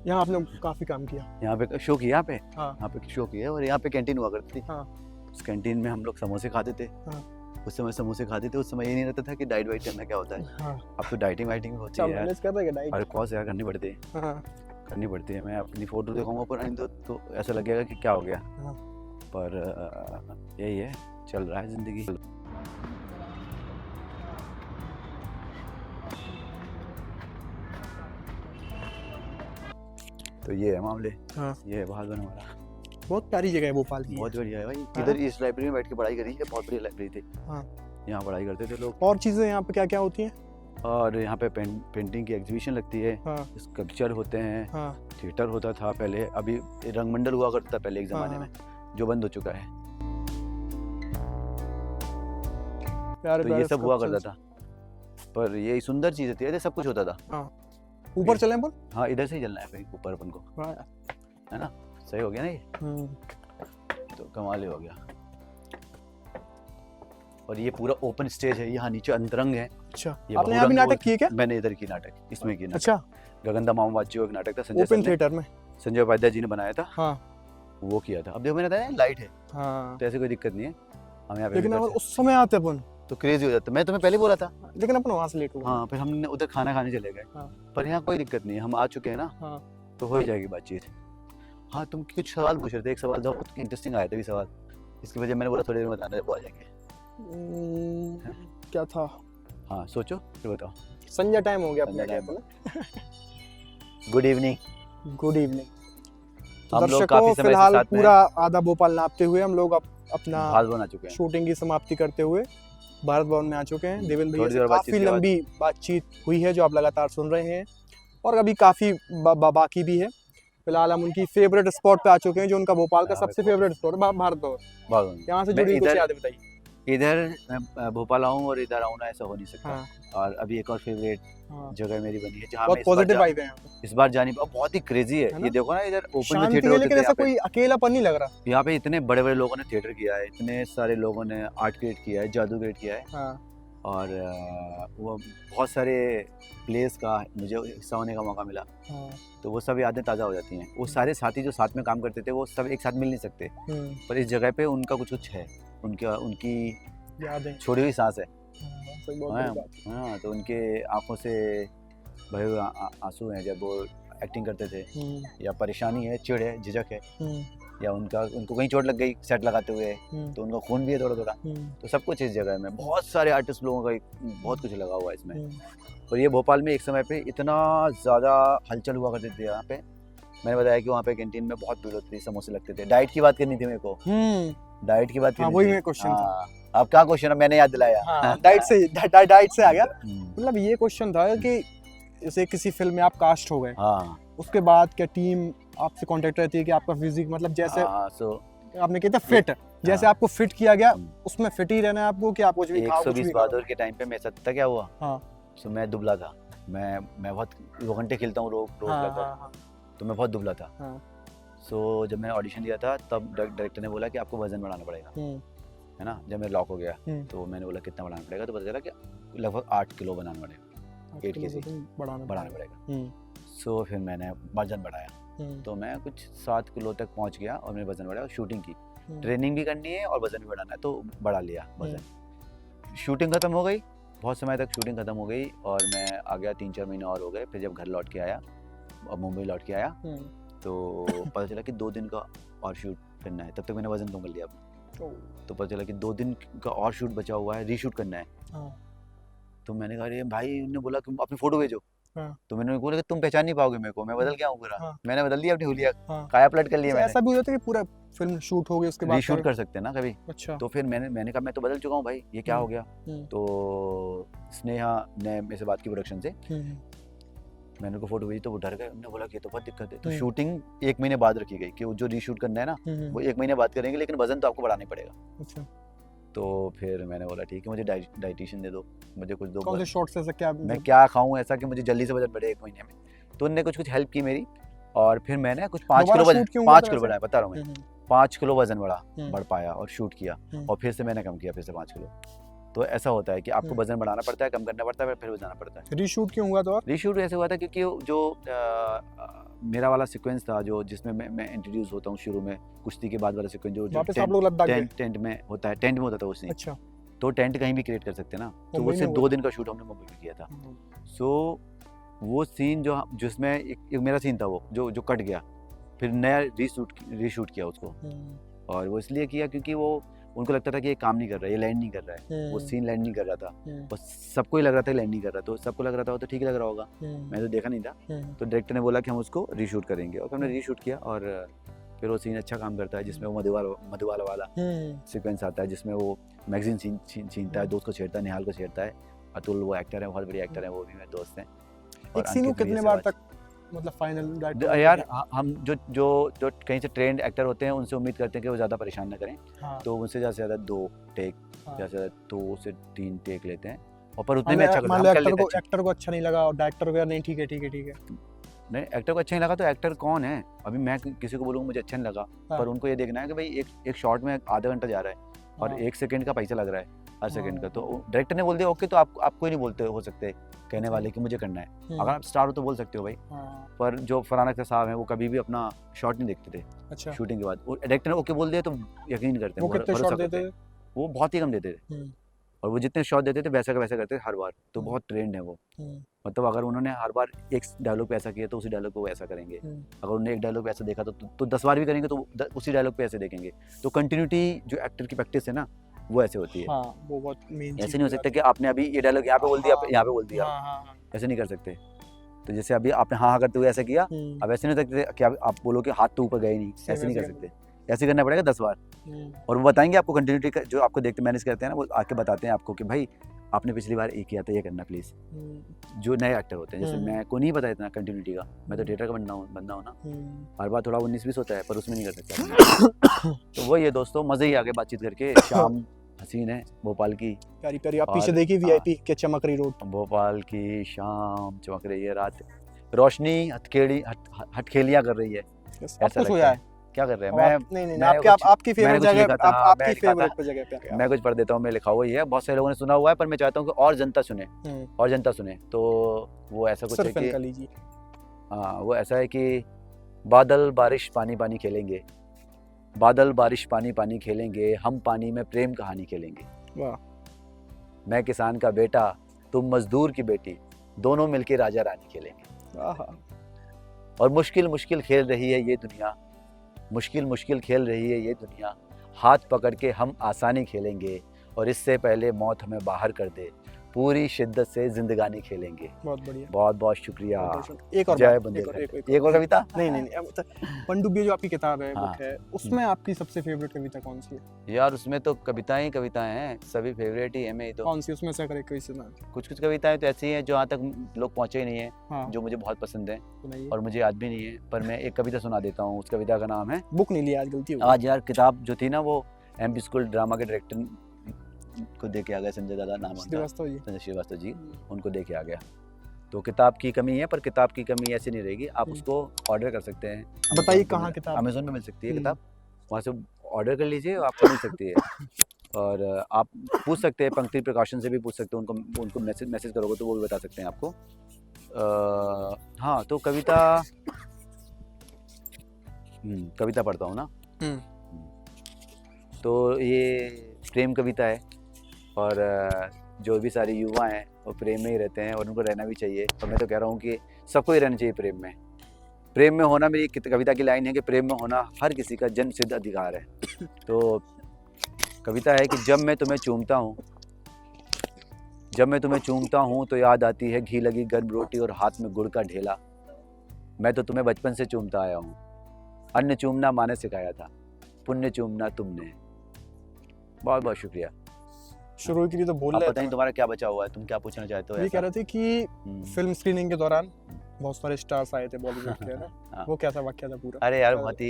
यहाँ आपने काफी काम किया। यहाँ पे शो किया, यहाँ पे हाँ। यहाँ पे शो किया। और यहाँ पे कैंटीन हुआ करती थी। हाँ। उस कैंटीन में हम लोग समोसे खाते थे। हाँ। उस समय समोसे खाते थे। उस समय ये नहीं रहता था कि डाइट वाइट करना क्या होता है। हाँ। अब तो डाइटिंग वाइटिंग होती है यार। मैनेज कर रहे हैं डाइट? अरे कौन से यार करनी पड़ती है। हाँ। करनी पड़ती है। मैं अपनी फोटो दिखाऊंगा पर तो ऐसा लगेगा कि क्या हो गया। हाँ। पर यही है, चल रहा है जिंदगी। तो ये है मामले। हाँ। ये है भारत भवन हमारा। बहुत प्यारी जगह है भोपाल की। बहुत बढ़िया है भाई। हाँ। इधर इस लाइब्रेरी में बैठ के पढ़ाई करी है। बहुत बढ़िया लाइब्रेरी थी। हाँ। यहाँ पढ़ाई करते थे लोग। और चीजें यहाँ पे क्या क्या होती हैं? और यहाँ पे पेंटिंग की एग्जीबिशन लगती है। हाँ। स्कल्पचर होते हैं। हाँ। थिएटर होता था पहले। अभी रंगमंडल हुआ करता था पहले एक जमाने में, जो बंद हो चुका है। तो ये सब हुआ करता था। पर ये सुंदर चीजें थी। सब कुछ होता था। ऊपर चलें बोल? हाँ, इधर से ही चलना है कहीं ऊपर अपन को, है ना? सही हो गया ना ये? तो कमाल हो गया। और ये पूरा ओपन स्टेज है। यहाँ नीचे अंतरंग है। अच्छा, आपने यहाँ भी नाटक किए क्या? मैंने इधर की नाटक, इसमें की नाटक। अच्छा। गगनदा मामवाच्यो एक नाटक था, संजय ओपन थिएटर में संजय उपाध्याय जी ने बनाया था। हाँ। वो किया था। अब देखो मैंने बताया लाइट है। हाँ। तो ऐसे कोई दिक्कत नहीं है। हम यहाँ पे लेकिन अगर उस समय आते अपन तो क्रेजी हो जाता। मैं तुम्हें पहले बोला था। लेकिन अपन वहाँ से लेट हुआ। हाँ, फिर हमने उधर खाना खाने चले गए। हाँ। पर यहाँ कोई दिक्कत नहीं है, हम आ चुके हैं ना, हाँ। तो हो ही जाएगी बातचीत। हाँ, तुम कुछ सवाल पूछ रहे थे, एक सवाल जो बहुत इंटरेस्टिंग आया था भी सवाल, इसकी वजह मैंने बोला थोड़ी देर में बताना, वो आ जाएंगे। क्या था? हाँ सोचो फिर बताओ। संध्या टाइम हो गया अपने संध्या क्या गुड इवनिंग। Good evening. तो हम लोग दर्शकों काफी समय से फिलहाल साथ में पूरा आधा भोपाल नापते हुए हम लोग अपना भारत भवन आ चुके हैं। शूटिंग की समाप्ति करते हुए भारत भवन में आ चुके हैं। देवेंद्र भैया थोड़ी से देर काफी बातचीत के बाद लंबी बातचीत हुई है जो आप लगातार सुन रहे हैं, और अभी काफी बाकी भी है। फिलहाल हम उनकी फेवरेट स्पॉट पे आ चुके हैं, जो उनका भोपाल का सबसे फेवरेट स्पॉट है, भारत भवन। यहाँ से जुड़ी कुछ यादें बताइए। इधर मैं भोपाल आऊँ और इधर आऊँ ना, ऐसा हो नहीं सकता। हाँ। और अभी एक और फेवरेट जगह मेरी बनी है जहाँ बहुत पॉजिटिव वाइब है इस बार जानी बहुत ही क्रेजी है। ये देखो ना, इधर ओपन में थिएटर होते थे, लेकिन ऐसा कोई अकेलापन नहीं लग रहा। यहाँ पे इतने बड़े बड़े लोगों ने थिएटर किया है, इतने सारे लोगों ने आर्ट क्रिएट किया है, जादू क्रिएट किया है। हाँ। और वो बहुत सारे प्लेस का मुझे हिस्सा होने का मौका मिला। हाँ। तो वो सब यादें ताज़ा हो जाती हैं। वो सारे साथी जो साथ में काम करते थे वो सब एक साथ मिल नहीं सकते, पर इस जगह पे उनका कुछ है, उनकी यादें, छोड़ी हुई सांस है। हाँ, तो उनके आंखों से भरे हुए आंसू हैं जब वो एक्टिंग करते थे, या परेशानी है, चिढ़ है, झिझक है, या उनको कहीं चोट लग गई सेट लगाते हुए, तो उनका खून भी है थोड़ा थोड़ा। तो सब कुछ इस जगह में, बहुत सारे आर्टिस्ट लोगों का बहुत कुछ लगा हुआ है इसमें। और ये भोपाल में एक समय पे इतना ज़्यादा हलचल हुआ करते थे यहाँ पे। मैंने बताया कि वहाँ पे कैंटीन में बहुत भीड़ होती थी, समोसे लगते थे। डाइट की बात करनी थी मेरे को, डाइट की बात करनी वही थी। मेरा क्वेश्चन था। अब क्या क्वेश्चन है, मैंने याद दिलाया। डाइट से आ गया। मतलब ये क्वेश्चन था कि जैसे किसी फिल्म में आप कास्ट हो गए, उसके बाद क्या टीम आपसे कांटेक्ट रहती है कि आपका फिजिक, मतलब जैसे आपने कहता फिट, जैसे आपको फिट किया गया उसमें फिट ही रहना है आपको, कि आप कुछ भी खाओ, 120 बहादुर के टाइम पे मेरे साथ क्या हुआ। तो मैं दुबला था, मैं बहुत 2 घंटे खेलता हूँ रोज लगभग, तो मैं बहुत दुबला था। सो जब मैंने ऑडिशन दिया था तब डायरेक्टर ने बोला कि आपको वजन बढ़ाना पड़ेगा, है ना। जब मेरा लॉक हो गया तो मैंने बोला कितना बढ़ाना पड़ेगा, तो पता चला कि लगभग 8 किलो बनाना पड़ेगा, 8 kg बढ़ाना पड़ेगा। सो फिर मैंने वजन बढ़ाया, तो मैं कुछ 7 किलो तक पहुंच गया और मैंने वजन बढ़ाया। शूटिंग की ट्रेनिंग भी करनी है और वजन भी बढ़ाना है, तो बढ़ा लिया वजन। शूटिंग खत्म हो गई, बहुत समय तक शूटिंग खत्म हो गई और मैं आ गया, 3-4 महीने और हो गए। फिर जब घर लौट के आया और मुंबई लौट के आया, तो पता चला कि 2 दिन का और शूट करना है। तब तक मैंने वजन कम कर लिया अपना, तो पता चला कि 2 दिन का और शूट बचा हुआ है, रीशूट करना है। तो मैंने कहा अरे भाई ने बोला कि अपनी फोटो भेजो। तो मैंने बोला कि तुम पहचान नहीं पाओगे मेरे को, मैं बदल गया हूँ पूरा। मैंने बदल दिया अपनी हुलिया, काया पलट कर लिया मैंने। ऐसा भी हो जाता है कि पूरा फिल्म शूट हो गई उसके बाद रीशूट कर सकते हैं ना कभी। अच्छा। तो फिर मैंने कहा मैं तो बदल चुका हूँ भाई, ये क्या हो गया। तो स्नेहा ने मेरे से बात की प्रोडक्शन से, मैंने उनको फोटो भेजी, तो वो डर गए। उन्होंने बोला कि तो बहुत दिक्कत है। तो शूटिंग 1 महीने बाद रखी गई कि वो जो रीशूट करना है ना वो 1 महीने बाद करेंगे, लेकिन वजन तो आपको बढ़ाना ही पड़ेगा। अच्छा। तो फिर मैंने बोला ठीक है, मुझे डाइटिशियन दे दो, मुझे कुछ दो, कौन से शॉट्स ऐसा क्या मैं क्या खाऊं ऐसा कि मुझे जल्दी से वजन बढ़े 1 महीने में। तो उन्होंने कुछ हेल्प की मेरी, और फिर मैंने कुछ 5 किलो वजन, 5 किलो बढ़ाया, बता रहा हूँ मैं, 5 किलो वजन बढ़ पाया और शूट किया, और फिर से मैंने कम किया, फिर से 5 किलो। तो ऐसा होता है कि आपको वजन बढ़ाना पड़ता है, कम करना पड़ता है, फिर बढ़ाना पड़ता है। रीशूट क्यों हुआ? तो रीशूट ऐसे हुआ था क्योंकि जो मेरा वाला सीक्वेंस था, जो जिसमें मैं इंट्रोड्यूस होता हूँ शुरू में, कुश्ती के बाद वाला सीक्वेंस, जो टेंट में होता है, टेंट में होता था उस सीन। अच्छा। तो टेंट कहीं भी क्रिएट कर सकते हैं ना, तो वो सिर्फ 2 दिन का शूट हमने मुंबई में किया था। सो वो सीन जिसमें एक मेरा सीन था, वो जो कट गया, फिर नया रीशूट किया उसको। और वो इसलिए किया क्योंकि वो उनको लगता था कि ये काम नहीं कर रहा है, ये लैंड नहीं कर रहा है, वो सीन लैंड नहीं कर रहा था, और सबको ही लग रहा था लैंड नहीं कर रहा, तो सबको लग रहा था तो ठीक लग रहा होगा, मैं तो देखा नहीं था। तो डायरेक्टर ने बोला कि हम उसको रीशूट करेंगे, और हमने रीशूट किया, और फिर वो सीन अच्छा काम करता है, जिसमें वो मधुबाला वाला सीक्वेंस आता है, जिसमें वो मैगजीन छीनता है, दोस्त को छेड़ता है, निहाल को छेड़ता है। अतुल वो एक्टर है, बहुत बढ़िया एक्टर है, वो भी मेरे दोस्त हैं। एक सीन को कितने बार तक मतलब फाइनल यार हम जो कहीं से ट्रेंड एक्टर होते हैं उनसे उम्मीद करते हैं कि वो ज़्यादा परेशान ना करें। तो उनसे ज़्यादा से ज़्यादा 2 टेक, ज़्यादा से ज़्यादा 2 से 3 टेक लेते हैं, और पर उतने में अच्छा करते हैं। एक्टर को अच्छा नहीं लगा और डायरेक्टर को नहीं, ठीक है नहीं, एक्टर को अच्छा नहीं लगा तो एक्टर कौन है? अभी मैं किसी को बोलूँगा मुझे अच्छा नहीं लगा, पर उनको ये देखना है कि भाई एक शॉट में आधा घंटा जा रहा है और 1 सेकंड का पैसा लग रहा है हर सेकंड का। तो डायरेक्टर ने बोल दिया ओके, तो आपको ही नहीं बोलते हो सकते कहने वाले कि मुझे करना है। अगर आप स्टार हो तो बोल सकते हो भाई, पर जो फरहान अख्तर साहब हैं वो कभी भी अपना शॉट नहीं देखते थे। अच्छा। शूटिंग के बाद डायरेक्टर ने ओके बोल दिया तो यकीन करते हैं, वो कितने शॉट देते थे? वो बहुत ही कम देते थे, और वो जितने शॉट देते थे वैसा का वैसा करते थे हर बार, तो बहुत ट्रेंड है वो। मतलब अगर उन्होंने हर बार एक डायलॉग पे ऐसा किया तो उसी डायलॉग को ऐसा करेंगे, अगर उन्होंने एक डायलॉग पे ऐसा देखा तो 10 बार भी करेंगे तो उसी डायलॉग पे ऐसे देखेंगे। तो कंटिन्यूटी जो एक्टर की प्रैक्टिस है ना वो ऐसे होती है। हाँ, वो बहुत मेन ऐसे नहीं हो सकता कि आपने अभी ये डायलॉग यहाँ पे बोल दिया, यहाँ पे बोल दिया, ऐसे नहीं कर सकते। तो जैसे अभी आपने हाँ करते हुए ऐसा किया, अब ऐसे नहीं हो सकते कि आप बोलो कि हाथ तो ऊपर गए नहीं, ऐसे नहीं कर सकते, ऐसे करना पड़ेगा 10 बार। और वो बताएंगे आपको कंटिन्यूटी का, जो आपको देखते मैनेज करते हैं ना वो आके बताते हैं आपको कि भाई आपने पिछली बार ये किया था, ये करना प्लीज। जो नए एक्टर होते हैं, जैसे मैं को नहीं पता इतना कंटिन्यूटी का, मैं तो थिएटर का बंदा हूँ ना, हर बार थोड़ा 19-20 होता है पर उसमें नहीं कर सकता। तो वो ये दोस्तों मजे ही आ गए बातचीत करके। शाम हसीन है भोपाल की, प्यारी प्यारी। आप पीछे देखिए वीआईपी क्या चमक रही रोड, भोपाल की शाम चमक रही है, रात रोशनी हथखेलियां कर रही है। ऐसा सोया है क्या कर रहे हैं? मैं नहीं आपकी फेवरेट जगह, आपकी फेवरेट जगह पे मैं कुछ पढ़ देता हूँ, मैं लिखा हुआ ही है, बहुत सारे लोगों ने सुना हुआ है पर मैं चाहता हूँ कि और जनता सुने, और जनता सुने। तो वो ऐसा कुछ है कि हाँ, वो ऐसा है कि बादल बारिश पानी पानी खेलेंगे, बादल बारिश पानी पानी खेलेंगे, हम पानी में प्रेम कहानी खेलेंगे। वाह। मैं किसान का बेटा, तुम मजदूर की बेटी, दोनों मिलके राजा रानी खेलेंगे। और मुश्किल मुश्किल खेल रही है ये दुनिया, मुश्किल मुश्किल खेल रही है ये दुनिया, हाथ पकड़ के हम आसानी खेलेंगे, और इससे पहले मौत हमें बाहर कर दे, पूरी शिद्दत से जिंदगानी खेलेंगे। बहुत बढ़िया, बहुत बहुत शुक्रिया। एक और जय बुंदेलखंड। एक और कविता? नहीं पनडुब्बी जो आपकी किताब है, बुक है, उसमें आपकी सबसे फेवरेट कविता कौन सी है? यार उसमें तो कविताएं हैं, सभी फेवरेट ही है मेरी तो। कौन सी उसमें से कोई सुना? कुछ कविताएं तो ऐसी हैं जो आज तक लोग पहुंचे ही नहीं है, जो मुझे बहुत पसंद है और मुझे याद भी नहीं है, पर मैं एक कविता सुना देता हूँ। उस कविता का नाम है, बुक नहीं लिया आज, गलती आज यार किताब जो थी ना वो एमपी स्कूल ड्रामा के डायरेक्टर को दे के आ गया, संजय दादा नाम है, संजय श्रीवास्तव जी, उनको दे के आ गया। तो किताब की कमी है, पर किताब की कमी ऐसे नहीं रहेगी, आप उसको ऑर्डर कर सकते हैं। बताइए कहाँ किताब? अमेज़न में मिल सकती है किताब, वहाँ से ऑर्डर कर लीजिए, आपको मिल सकती है। और आप पूछ सकते हैं, पंक्ति प्रकाशन से भी पूछ सकते हैं, उनको मैसेज करोगे तो वो भी बता सकते हैं आपको। हाँ, तो कविता पढ़ता हूँ ना, तो ये प्रेम कविता है, और जो भी सारे युवा हैं वो प्रेम में ही रहते हैं और उनको रहना भी चाहिए। और मैं तो कह रहा हूँ कि सबको ही रहना चाहिए प्रेम में। प्रेम में होना, मेरी कविता की लाइन है कि प्रेम में होना हर किसी का जन्म सिद्ध अधिकार है। तो कविता है कि जब मैं तुम्हें चूमता हूँ तो याद आती है घी लगी गर्म रोटी और हाथ में गुड़ का ढेला। मैं तो तुम्हें बचपन से चूमता आया हूँ, अन्न चूमना माँ ने सिखाया था, पुण्य चूमना तुमने। बहुत बहुत शुक्रिया। शुरू के लिए तो बोल रहे थे, पता नहीं तुम्हारा क्या बचा हुआ है, तुम क्या पूछना चाहते हो? ये कह रहे थे कि फिल्म स्क्रीनिंग के दौरान बहुत सारे स्टार्स आए थे बॉलीवुड के ना, वो कैसा वाकया था पूरा? अरे यार बहुत ही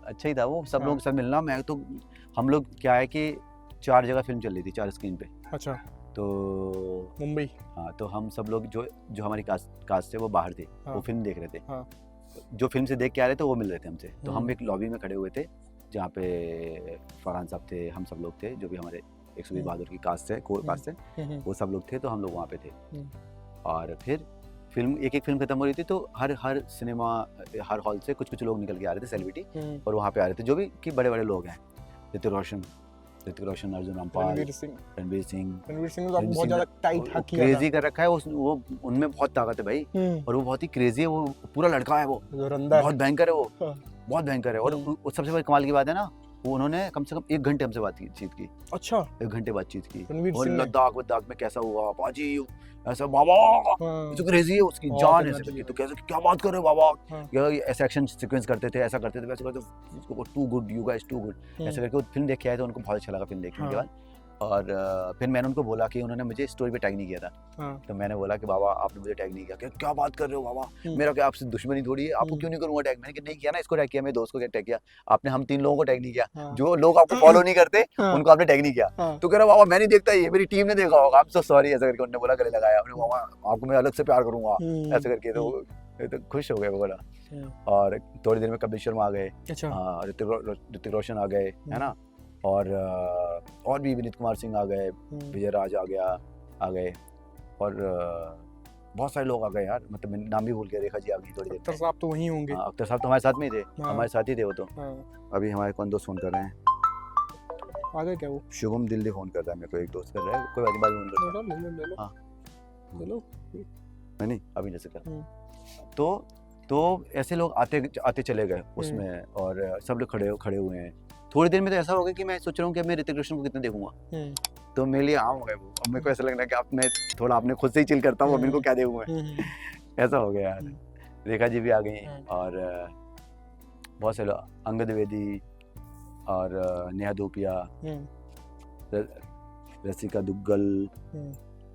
अच्छा ही था वो, सब लोग सब मिलना। मैं तो, हम लोग क्या है कि 4 जगह फिल्म चल रही थी, 4 स्क्रीन पे। अच्छा। तो मुंबई। हाँ, तो हम सब लोग जो हमारी कास्ट थे वो बाहर थे, वो फिल्म देख रहे थे। जो फिल्म से देख के आ रहे थे वो मिल रहे थे हमसे। तो हम एक लॉबी में खड़े हुए थे जहाँ पे फरहान साहब थे, हम सब लोग थे, जो भी हमारे 120 बहादुर की कास्ट है, वो सब लोग थे। तो हम लोग वहाँ पे थे, और फिर एक एक फिल्म खत्म हो रही थी, तो हर सिनेमा, हर हॉल से कुछ लोग निकल के आ रहे थे, सेलिब्रिटी, और वहाँ पे आ रहे थे जो भी कि बड़े बड़े लोग हैं, ऋतिक रोशन, अर्जुन रामपाल, रणवीर सिंह बहुत ज्यादा टाइट हक किया, क्रेजी कर रखा है वो, उनमें बहुत ताकत है भाई, और वो बहुत ही क्रेजी है, वो पूरा लड़का है, वो बहुत भयंकर है, वो बहुत भयंकर है। और सबसे बड़ी कमाल की बात है ना, वो उन्होंने कम से कम 1 घंटे हमसे बातचीत की। अच्छा, 1 घंटे बातचीत की। और लद्दाख में कैसा हुआ बाजी, ऐसा बाबा, जो क्रेजी है, उसकी जान है, तो कैसे क्या बात कर रहे हो बाबा, ऐसे एक्शन सीक्वेंस करते थे, ऐसा करते थे, वैसे करते थे, too good, you guys too good, ऐसे करके वो फिल्म देख के आए थे, उनको बहुत अच्छा लगा फिल्म देखने के बाद। और फिर मैंने उनको बोला कि उन्होंने मुझे स्टोरी पे टैग नहीं किया था, तो मैंने बोला कि बाबा आपने मुझे टैग नहीं किया, क्या बात कर रहे हो बाबा, मेरा क्या आपसे दुश्मनी थोड़ी है, आपको क्यों नहीं करूँगा टैग? मैंने नहीं किया ना, इसको टैग किया, मेरे दोस्त को टैग किया आपने, हम 3 लोगों को टैग नहीं किया, जो लोग आपको फॉलो नहीं करते उनको आपने टैग नहीं किया। तो कह रहा बाबा मैं नहीं देखता, ये मेरी टीम ने देखा होगा, आप सो सॉरी, ऐसा करके उन्होंने बोला, गले लगाया, बाबा आपको मैं अलग से प्यार करूंगा, ऐसा करके। तो खुश हो गए वो बोला। और थोड़ी देर में कपिल शर्मा आ गए, ऋतिक रोशन आ गए, है ना, और भी विनीत कुमार सिंह आ गए, विजय राज आ गए, और बहुत सारे लोग आ गए यार, मतलब मैं नाम भी भूल गया, रेखा जी आ गई थोड़ी देर। अख्तर साहब तो वहीं होंगे। अख्तर साहब तो हमारे साथ में ही थे, हमारे साथ ही थे वो तो। अभी हमारे कौन दोस्त फोन कर रहे हैं, आगे क्या वो? शुभम दिल्ली फोन कर रहा है मेरे को, एक दोस्त कर रहा है, कोई बात नहीं, बाद में फोन करता ले लो ले लो। हाँ। ले लो। नहीं अभी नहीं सकता। हम्म। तो ऐसे लोग आते आते चले गए उसमें, और सब लोग खड़े हुए हैं। थोड़ी देर में तो ऐसा हो गया कि मैं सोच रहा हूँ कि मैं ऋतिक रोशन को कितना देखूंगा, तो मेरे लिए आम हो गए वो। अब मेरे को ऐसा लग रहा है कि अब मैं थोड़ा अपने खुद से ही चिल करता हूँ, अब इनको क्या देखूँ मैं। ऐसा हो गया यार। रेखा जी भी आ गई, और बहुत से लोग, अंगद द्विवेदी और नेहा धूपिया, रसिका दुग्गल,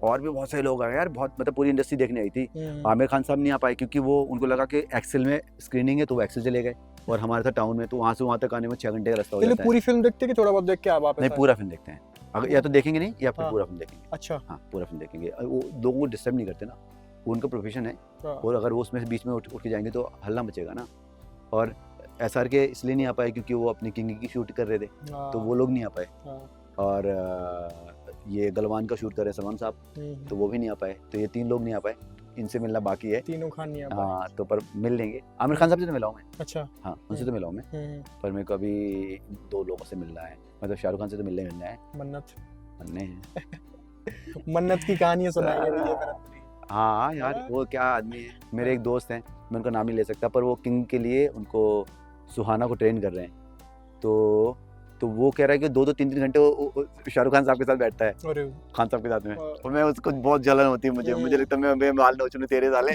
और भी बहुत सारे लोग आए यार। बहुत मतलब पूरी इंडस्ट्री देखने आई थी। आमिर खान साहब नहीं आ पाए क्योंकि वो उनको लगा कि एक्सेल में स्क्रीनिंग है, तो वो एक्सेल चले गए, और हमारे था टाउन में, तो वहाँ से वहाँ तक आने में 6 घंटे का रास्ता हो जाता है। पूरी फिल्म देखते हैं कि थोड़ा बहुत देख के आप वापस? नहीं, पूरा फिल्म देखते हैं। अगर या तो देखेंगे नहीं, या फिर पूरा फिल्म देखेंगे। अच्छा। हाँ, पूरा फिल्म देखेंगे। वो लोगों को डिस्टर्ब नहीं करते ना, वो उनका प्रोफेशन है, और अगर वो उसमें से बीच में उठ के जाएंगे तो हल्ला मचेगा ना। और SR के इसलिए नहीं आ पाए क्योंकि वो अपनी किंग की शूट कर रहे थे, तो वो लोग नहीं आ पाए। और ये गलवान का शूट कर रहे सलमान साहब, तो वो भी नहीं आ पाए। तो ये 3 लोग नहीं आ पाए, इनसे मिलना बाकी है। तीनों खान नहीं आ पाए। हाँ, तो पर मिल लेंगे। आमिर खान साहब से तो मिला हूँ मैं। अच्छा। हाँ, उनसे तो मिला हूँ मैं, पर मेरे को अभी 2 लोगों से मिलना है। मतलब शाहरुख खान से तो मिलना है। मन्ने मन्नत की कहानी सुनाई है। हाँ यार, वो क्या आदमी है। मेरे एक दोस्त हैं, मैं उनका नाम नहीं ले सकता, पर वो किंग के लिए उनको सुहाना को ट्रेन कर रहे हैं। तो वो कह रहा है कि 2-2 3-3 घंटे वो शाहरुख खान साहब के साथ बैठता है, खान साहब के साथ में। और मैं उसको बहुत जलन होती है मुझे लगता है मैं माल नोचूं तेरे साले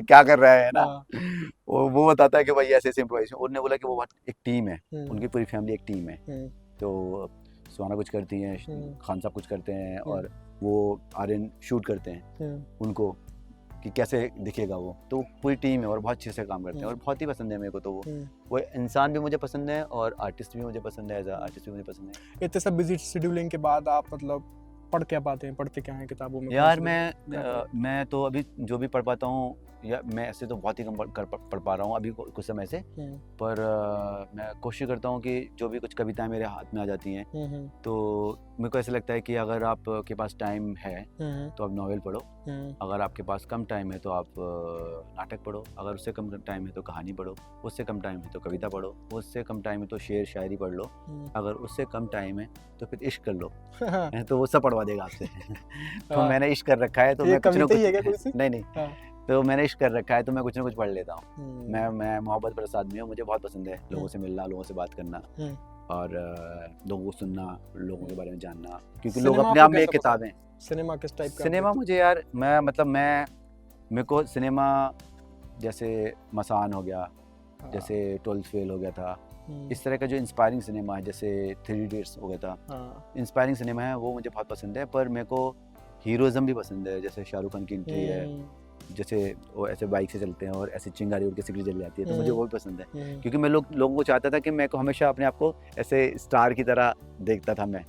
क्या कर रहा है ना। वो बताता है कि भाई ऐसे इम्प्रोवाइजेशन। उन्होंने बोला कि वो एक टीम है, उनकी पूरी फैमिली एक टीम है। तो सुहाना कुछ करती हैं, खान साहब कुछ करते हैं, और वो आर्यन शूट करते हैं उनको कि कैसे दिखेगा वो। तो पूरी टीम है और बहुत अच्छे से काम करते हैं, और बहुत ही पसंद है मेरे को। तो वो इंसान भी मुझे पसंद है, और आर्टिस्ट भी मुझे पसंद है, एज आर्टिस्ट भी मुझे पसंद है। इतने सब बिजी शेड्यूलिंग के बाद आप मतलब पढ़ क्या पाते हैं? पढ़ते क्या हैं किताबों में? यार मैं तो अभी जो भी पढ़ पाता हूँ, या मैं ऐसे तो बहुत ही कम पढ़ पा रहा हूँ अभी कुछ समय से, पर मैं कोशिश करता हूँ कि जो भी कुछ कविताएं मेरे हाथ में आ जाती हैं, तो मेरे को ऐसा लगता है कि अगर आपके पास टाइम है तो आप नॉवेल पढ़ो, अगर आपके पास कम टाइम है तो आप नाटक पढ़ो, अगर उससे कम टाइम है तो कहानी पढ़ो, उससे कम टाइम है तो कविता पढ़ो, उससे कम टाइम है तो शेर शायरी पढ़ लो, अगर उससे कम टाइम है तो फिर इश्क कर लो तो वो सब पढ़वा देगा आपसे। तो मैंने इश्क कर रखा है, तो मैं कुछ ना कुछ नहीं तो मैंने इश्क कर रखा है, तो मैं कुछ ना कुछ पढ़ लेता हूँ। मैं मोहब्बत पर आदमी हूँ, मुझे बहुत पसंद है लोगों से मिलना, लोगों से बात करना, और लोगों को सुनना, लोगों के बारे में जानना, क्योंकि लोग अपने आप में एक किताब है। सिनेमा किस टाइप का? सिनेमा मुझे यार मेरे को सिनेमा जैसे मसान हो गया, जैसे 12th फेल हो गया था, इस तरह का जो इंस्पायरिंग सिनेमा है, जैसे 3 इडियट्स हो गया था, इंस्पायरिंग सिनेमा है, वो मुझे बहुत पसंद है। पर मेरे को हीरोइज्म भी पसंद है, जैसे शाहरुख खान की एंट्री है, जैसे वो ऐसे बाइक से चलते हैं और ऐसे चिंगारी उड़ के सिगरेट जल जाती है, तो मुझे वो भी पसंद है, क्योंकि मैं लोगों को चाहता था कि मैं को हमेशा अपने आप को ऐसे स्टार की तरह देखता था मैं।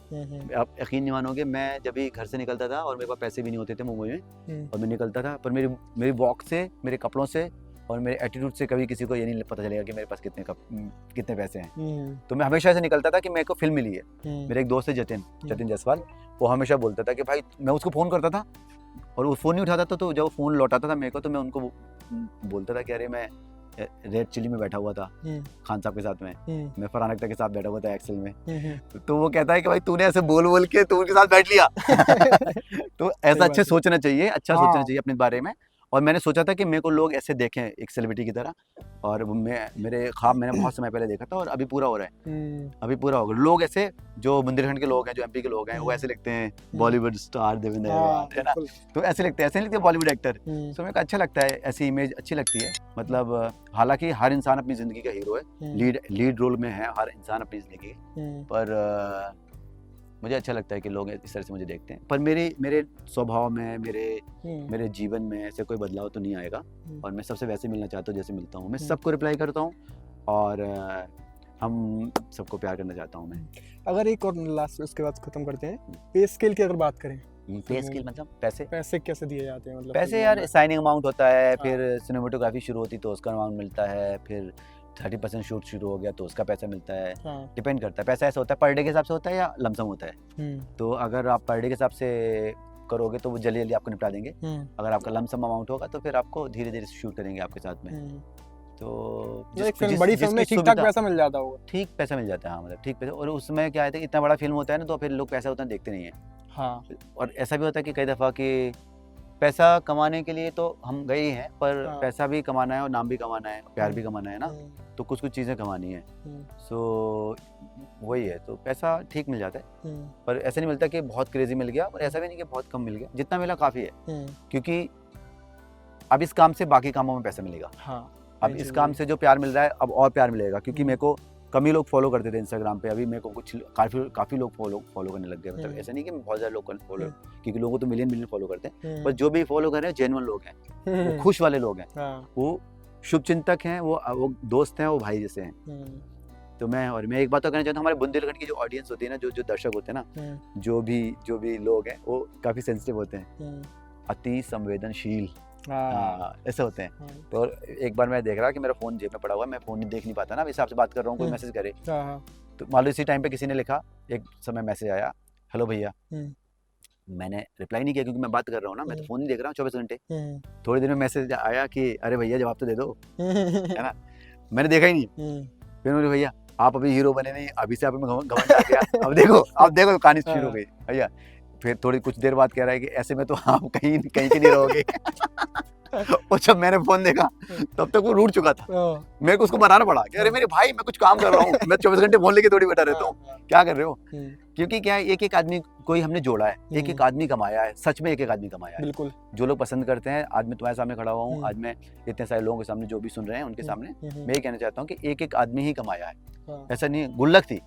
आप यकीन नहीं मानोगे, मैं जब भी घर से निकलता था और मेरे पास पैसे भी नहीं होते थे मुंबई में, और मैं निकलता था, पर मेरी वॉक से, मेरे कपड़ों से और मेरे एटीट्यूड से कभी किसी को ये नहीं पता चलेगा कि मेरे पास कितने पैसे हैं। तो मैं हमेशा ऐसे निकलता था कि मेरे को फिल्म मिली है। मेरे एक दोस्त है जतिन जायसवाल, वो हमेशा बोलता था कि भाई, मैं उसको फ़ोन करता था और वो फ़ोन नहीं उठाता था, तो जब वो फ़ोन लौटाता था मेरे को, तो मैं उनको बोलता था कि अरे मैं रेड चिली में बैठा हुआ था खान साहब के साथ में, मैं फरहान अख्तर के साथ बैठा हुआ था एक्सेल में। तो वो कहता है कि भाई तूने ऐसे बोल के तू उनके साथ बैठ लिया। तो ऐसा अच्छा सोचना चाहिए, सोचना चाहिए अपने बारे में। और मैंने सोचा था कि मेरे को लोग ऐसे देखें एक सेलिब्रिटी की तरह, और मेरे ख्वाब मैंने बहुत समय पहले देखा था और अभी पूरा हो रहा है, अभी पूरा होगा। लोग ऐसे जो बुंदेलखंड के लोग हैं, जो MP के लोग हैं, वो ऐसे लिखते हैं बॉलीवुड स्टार देवेंद्र है ना, तो ऐसे लिखते हैं बॉलीवुड एक्टर। तो मेरे को अच्छा लगता है, ऐसी इमेज अच्छी लगती है। मतलब हालांकि हर इंसान अपनी जिंदगी का हीरो है, लीड रोल में है हर इंसान अपनी जिंदगी, पर मुझे अच्छा लगता है कि लोग इस तरह से मुझे देखते हैं। पर मेरे स्वभाव में, मेरे जीवन में ऐसे कोई बदलाव तो नहीं आएगा, और मैं सबसे वैसे मिलना चाहता हूँ जैसे मिलता हूँ। मैं सबको रिप्लाई करता हूँ, और हम सबको प्यार करना चाहता हूँ मैं। अगर एक और लास्ट उसके बाद खत्म करते हैं, पे स्केल की अगर बात करें, पे स्केल मतलब पैसे कैसे दिए जाते हैं? मतलब पैसे यार साइनिंग अमाउंट होता है, फिर सिनेमेटोग्राफी शुरू होती तो उसका अमाउंट मिलता है, फिर 30% शूट शुरू हो गया तो उसका पैसा मिलता है। डिपेंड करता है, पैसा ऐसा होता है पर डे के हिसाब से होता है या लमसम होता है। तो अगर आप पर डे के हिसाब से करोगे तो वो जल्दी आपको निपटा देंगे, अगर आपका लमसम अमाउंट होगा तो फिर आपको धीरे धीरे शूट करेंगे आपके साथ में। तो एक फिल्म बड़ी फिल्म में ठीक ठाक पैसा मिल जाता होगा। ठीक पैसा मिल जाता है, हाँ मतलब ठीक पैसा। और उसमें क्या है कि इतना बड़ा फिल्म होता है ना, तो फिर लोग पैसा उतना देखते नहीं है। हाँ। और ऐसा भी होता है कि कई दफ़ा कि पैसा कमाने के लिए तो हम गए ही हैं, पर हाँ। पैसा भी कमाना है और नाम भी कमाना है, प्यार भी कमाना है ना, तो कुछ कुछ चीज़ें कमानी है। सो वही है, तो पैसा ठीक मिल जाता है, पर ऐसा नहीं मिलता कि बहुत क्रेजी मिल गया, और ऐसा भी नहीं कि बहुत कम मिल गया। जितना मिला काफ़ी है, क्योंकि अब इस काम से बाकी कामों में पैसा मिलेगा। हाँ। अब इस काम से जो प्यार मिल रहा है, अब और प्यार मिलेगा, क्योंकि मेरे को कम ही लोग फॉलो करते थे इंस्टाग्राम पे, अभी मेरे को कुछ काफ़ी लोग फॉलो करने लग गए। मतलब ऐसा नहीं कि मैं बहुत ज़्यादा लोग फॉलो, क्योंकि लोगों को तो मिलियन फॉलो करते हैं, पर जो भी फॉलो कर रहे हैं जेन्युइन लोग हैं, वो खुश वाले लोग हैं, वो शुभचिंतक हैं, वो दोस्त हैं, वो भाई जैसे हैं। तो मैं एक बात तो कहना चाहता हूँ, हमारे बुंदेलखंड की जो ऑडियंस होती है ना, जो दर्शक होते हैं ना, जो भी लोग हैं, वो काफ़ी सेंसिटिव होते हैं, अति संवेदनशील, ऐसे होते हैं। तो एक बार मैं देख रहा कि मेरा फ़ोन जेब में पड़ा हुआ है, मैं फ़ोन देख नहीं पाता ना, इस हिसाब से बात कर रहा हूँ, कोई मैसेज करे, तो मान लो इसी टाइम पे किसी ने लिखा, एक समय मैसेज आया, हेलो भैया, मैंने रिप्लाई नहीं किया, क्योंकि मैं बात कर रहा हूँ ना, मैं तो फ़ोन नहीं देख रहा हूँ 24 घंटे। थोड़ी देर में मैसेज आया कि अरे भैया जवाब तो दे दो, है ना, मैंने देखा ही नहीं। फिर बोले भैया आप अभी हीरो बने नहीं, अभी से आप में घमंड आ गया, अब देखो कहानी शुरू हो गई भैया। फिर थोड़ी कुछ देर बाद कह रहा है कि ऐसे में तो आप कहीं के नहीं रहोगे। और जब मैंने फोन देखा तब तक वो रूठ चुका था, मेरे को उसको बनाना पड़ा कि अरे मेरे भाई मैं कुछ काम कर रहा हूँ, मैं 24 घंटे फोन लेके थोड़ी बैठा रहता हूँ, क्या कर रहे हो। क्योंकि क्या है, एक आदमी कोई हमने जोड़ा है, एक आदमी कमाया है, सच में एक आदमी कमाया है। बिल्कुल, जो लोग पसंद करते हैं, आज मैं तुम्हारे सामने खड़ा हुआ हूँ, आज मैं इतने सारे लोगों के सामने जो भी सुन रहे हैं उनके सामने मैं ये कहना चाहता हूँ कि एक आदमी ही कमाया है। ऐसा नहीं, गुल्लक थी,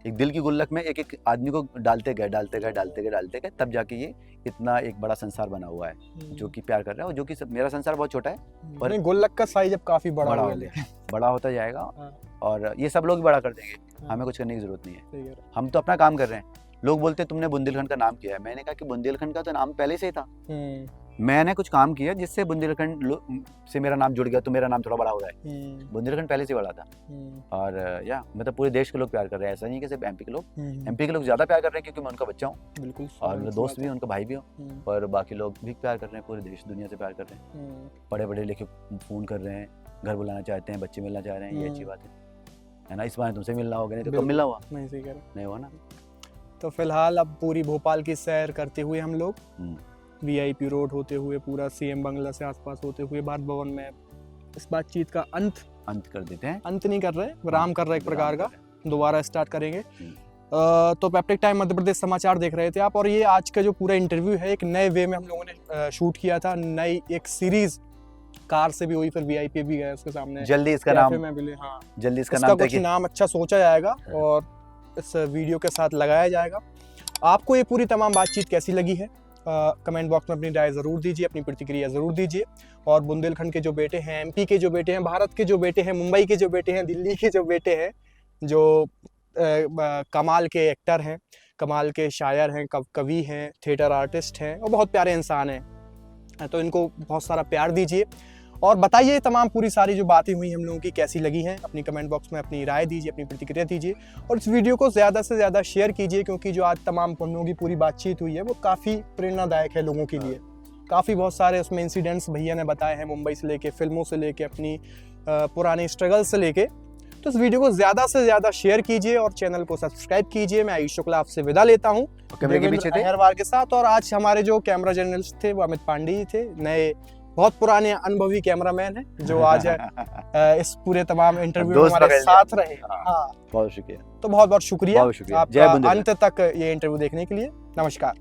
एक दिल की गुल्लक में एक आदमी को डालते गए, तब जाके ये इतना एक बड़ा संसार बना हुआ है, जो कि प्यार कर रहा है। और जो कि मेरा संसार बहुत छोटा है, पर गुल्लक का साइज अब काफी बड़ा हो गया, बड़ा होता जाएगा, और ये सब लोग भी बड़ा कर देंगे, हमें कुछ करने की जरूरत नहीं है। हम तो अपना काम कर रहे हैं। लोग बोलते हैं तुमने बुंदेलखंड का नाम किया है, मैंने कहा कि बुंदेलखंड का तो नाम पहले से ही था, मैंने कुछ काम किया जिससे बुंदेलखंड से मेरा नाम जुड़ गया, तो मेरा नाम थोड़ा बड़ा हो रहा है। बुंदेलखंड पहले से बड़ा था, और मतलब पूरे देश के लोग प्यार कर रहे हैं, ऐसा नहीं कि सिर्फ एमपी के लोग ज्यादा प्यार कर रहे हैं, क्योंकि मैं उनका बच्चा हूँ, बिल्कुल, और मेरा दोस्त भी, उनका भाई भी हूँ, पर बाकी लोग भी प्यार कर रहे हैं, पूरे देश दुनिया से प्यार कर रहे हैं, बड़े लेके फोन कर रहे हैं, घर बुलाना चाहते हैं, बच्चे मिलना चाह रहे हैं, ये अच्छी बात है ना। इस बार तुमसे मिलना होगा, नहीं तो कब मिलना हुआ, नहीं हुआ ना। तो फिलहाल अब पूरी भोपाल की सैर करते हुए हम लोग VIP रोड होते हुए, पूरा CM बंगला से आसपास होते हुए भारत भवन में इस बातचीत का अंत कर देते हैं। अंत नहीं कर रहे, विराम कर रहे एक प्रकार का, दोबारा स्टार्ट करेंगे। तो पेप्टिक टाइम मध्य प्रदेश समाचार देख रहे थे आप, और ये आज का जो पूरा इंटरव्यू है एक नए वे में हम लोगों ने शूट किया था, नई एक सीरीज कार से भी हुई, फिर VIP भी गए उसके सामने, जल्दी इसका नाम जल्दी इसका कुछ नाम अच्छा सोचा जाएगा और इस वीडियो के साथ लगाया जाएगा। आपको ये पूरी तमाम बातचीत कैसी लगी है, कमेंट बॉक्स में अपनी राय ज़रूर दीजिए, अपनी प्रतिक्रिया ज़रूर दीजिए। और बुंदेलखंड के जो बेटे हैं, MP के जो बेटे हैं, भारत के जो बेटे हैं, मुंबई के जो बेटे हैं, दिल्ली के जो बेटे हैं, जो कमाल के एक्टर हैं, कमाल के शायर हैं, कवि हैं, थिएटर आर्टिस्ट हैं, और बहुत प्यारे इंसान हैं, तो इनको बहुत सारा प्यार दीजिए और बताइए तमाम पूरी सारी जो बातें हुई हम लोगों की कैसी लगी हैं। अपनी कमेंट बॉक्स में अपनी राय दीजिए, अपनी प्रतिक्रिया दीजिए, और इस वीडियो को ज़्यादा से ज़्यादा शेयर कीजिए, क्योंकि जो आज तमाम हम लोगों की पूरी बातचीत हुई है वो काफ़ी प्रेरणादायक है लोगों के लिए। काफ़ी बहुत सारे उसमें इंसिडेंट्स भैया ने बताए हैं, मुंबई से लेके, फिल्मों से लेके, अपनी पुरानी स्ट्रगल से लेके। तो इस वीडियो को ज़्यादा से ज़्यादा शेयर कीजिए और चैनल को सब्सक्राइब कीजिए। मैं आयुष शुक्ला आपसे विदा लेता हूँ कैमरे के पीछे अहरवार के साथ, और आज हमारे जो कैमरा जर्नलिस्ट थे वो अमित पांडे जी थे, नए बहुत पुराने अनुभवी कैमरामैन हैं जो आज इस पूरे तमाम इंटरव्यू में हमारे साथ रहे। बहुत शुक्रिया, तो बहुत बहुत शुक्रिया आप अंत तक ये इंटरव्यू देखने के लिए। नमस्कार।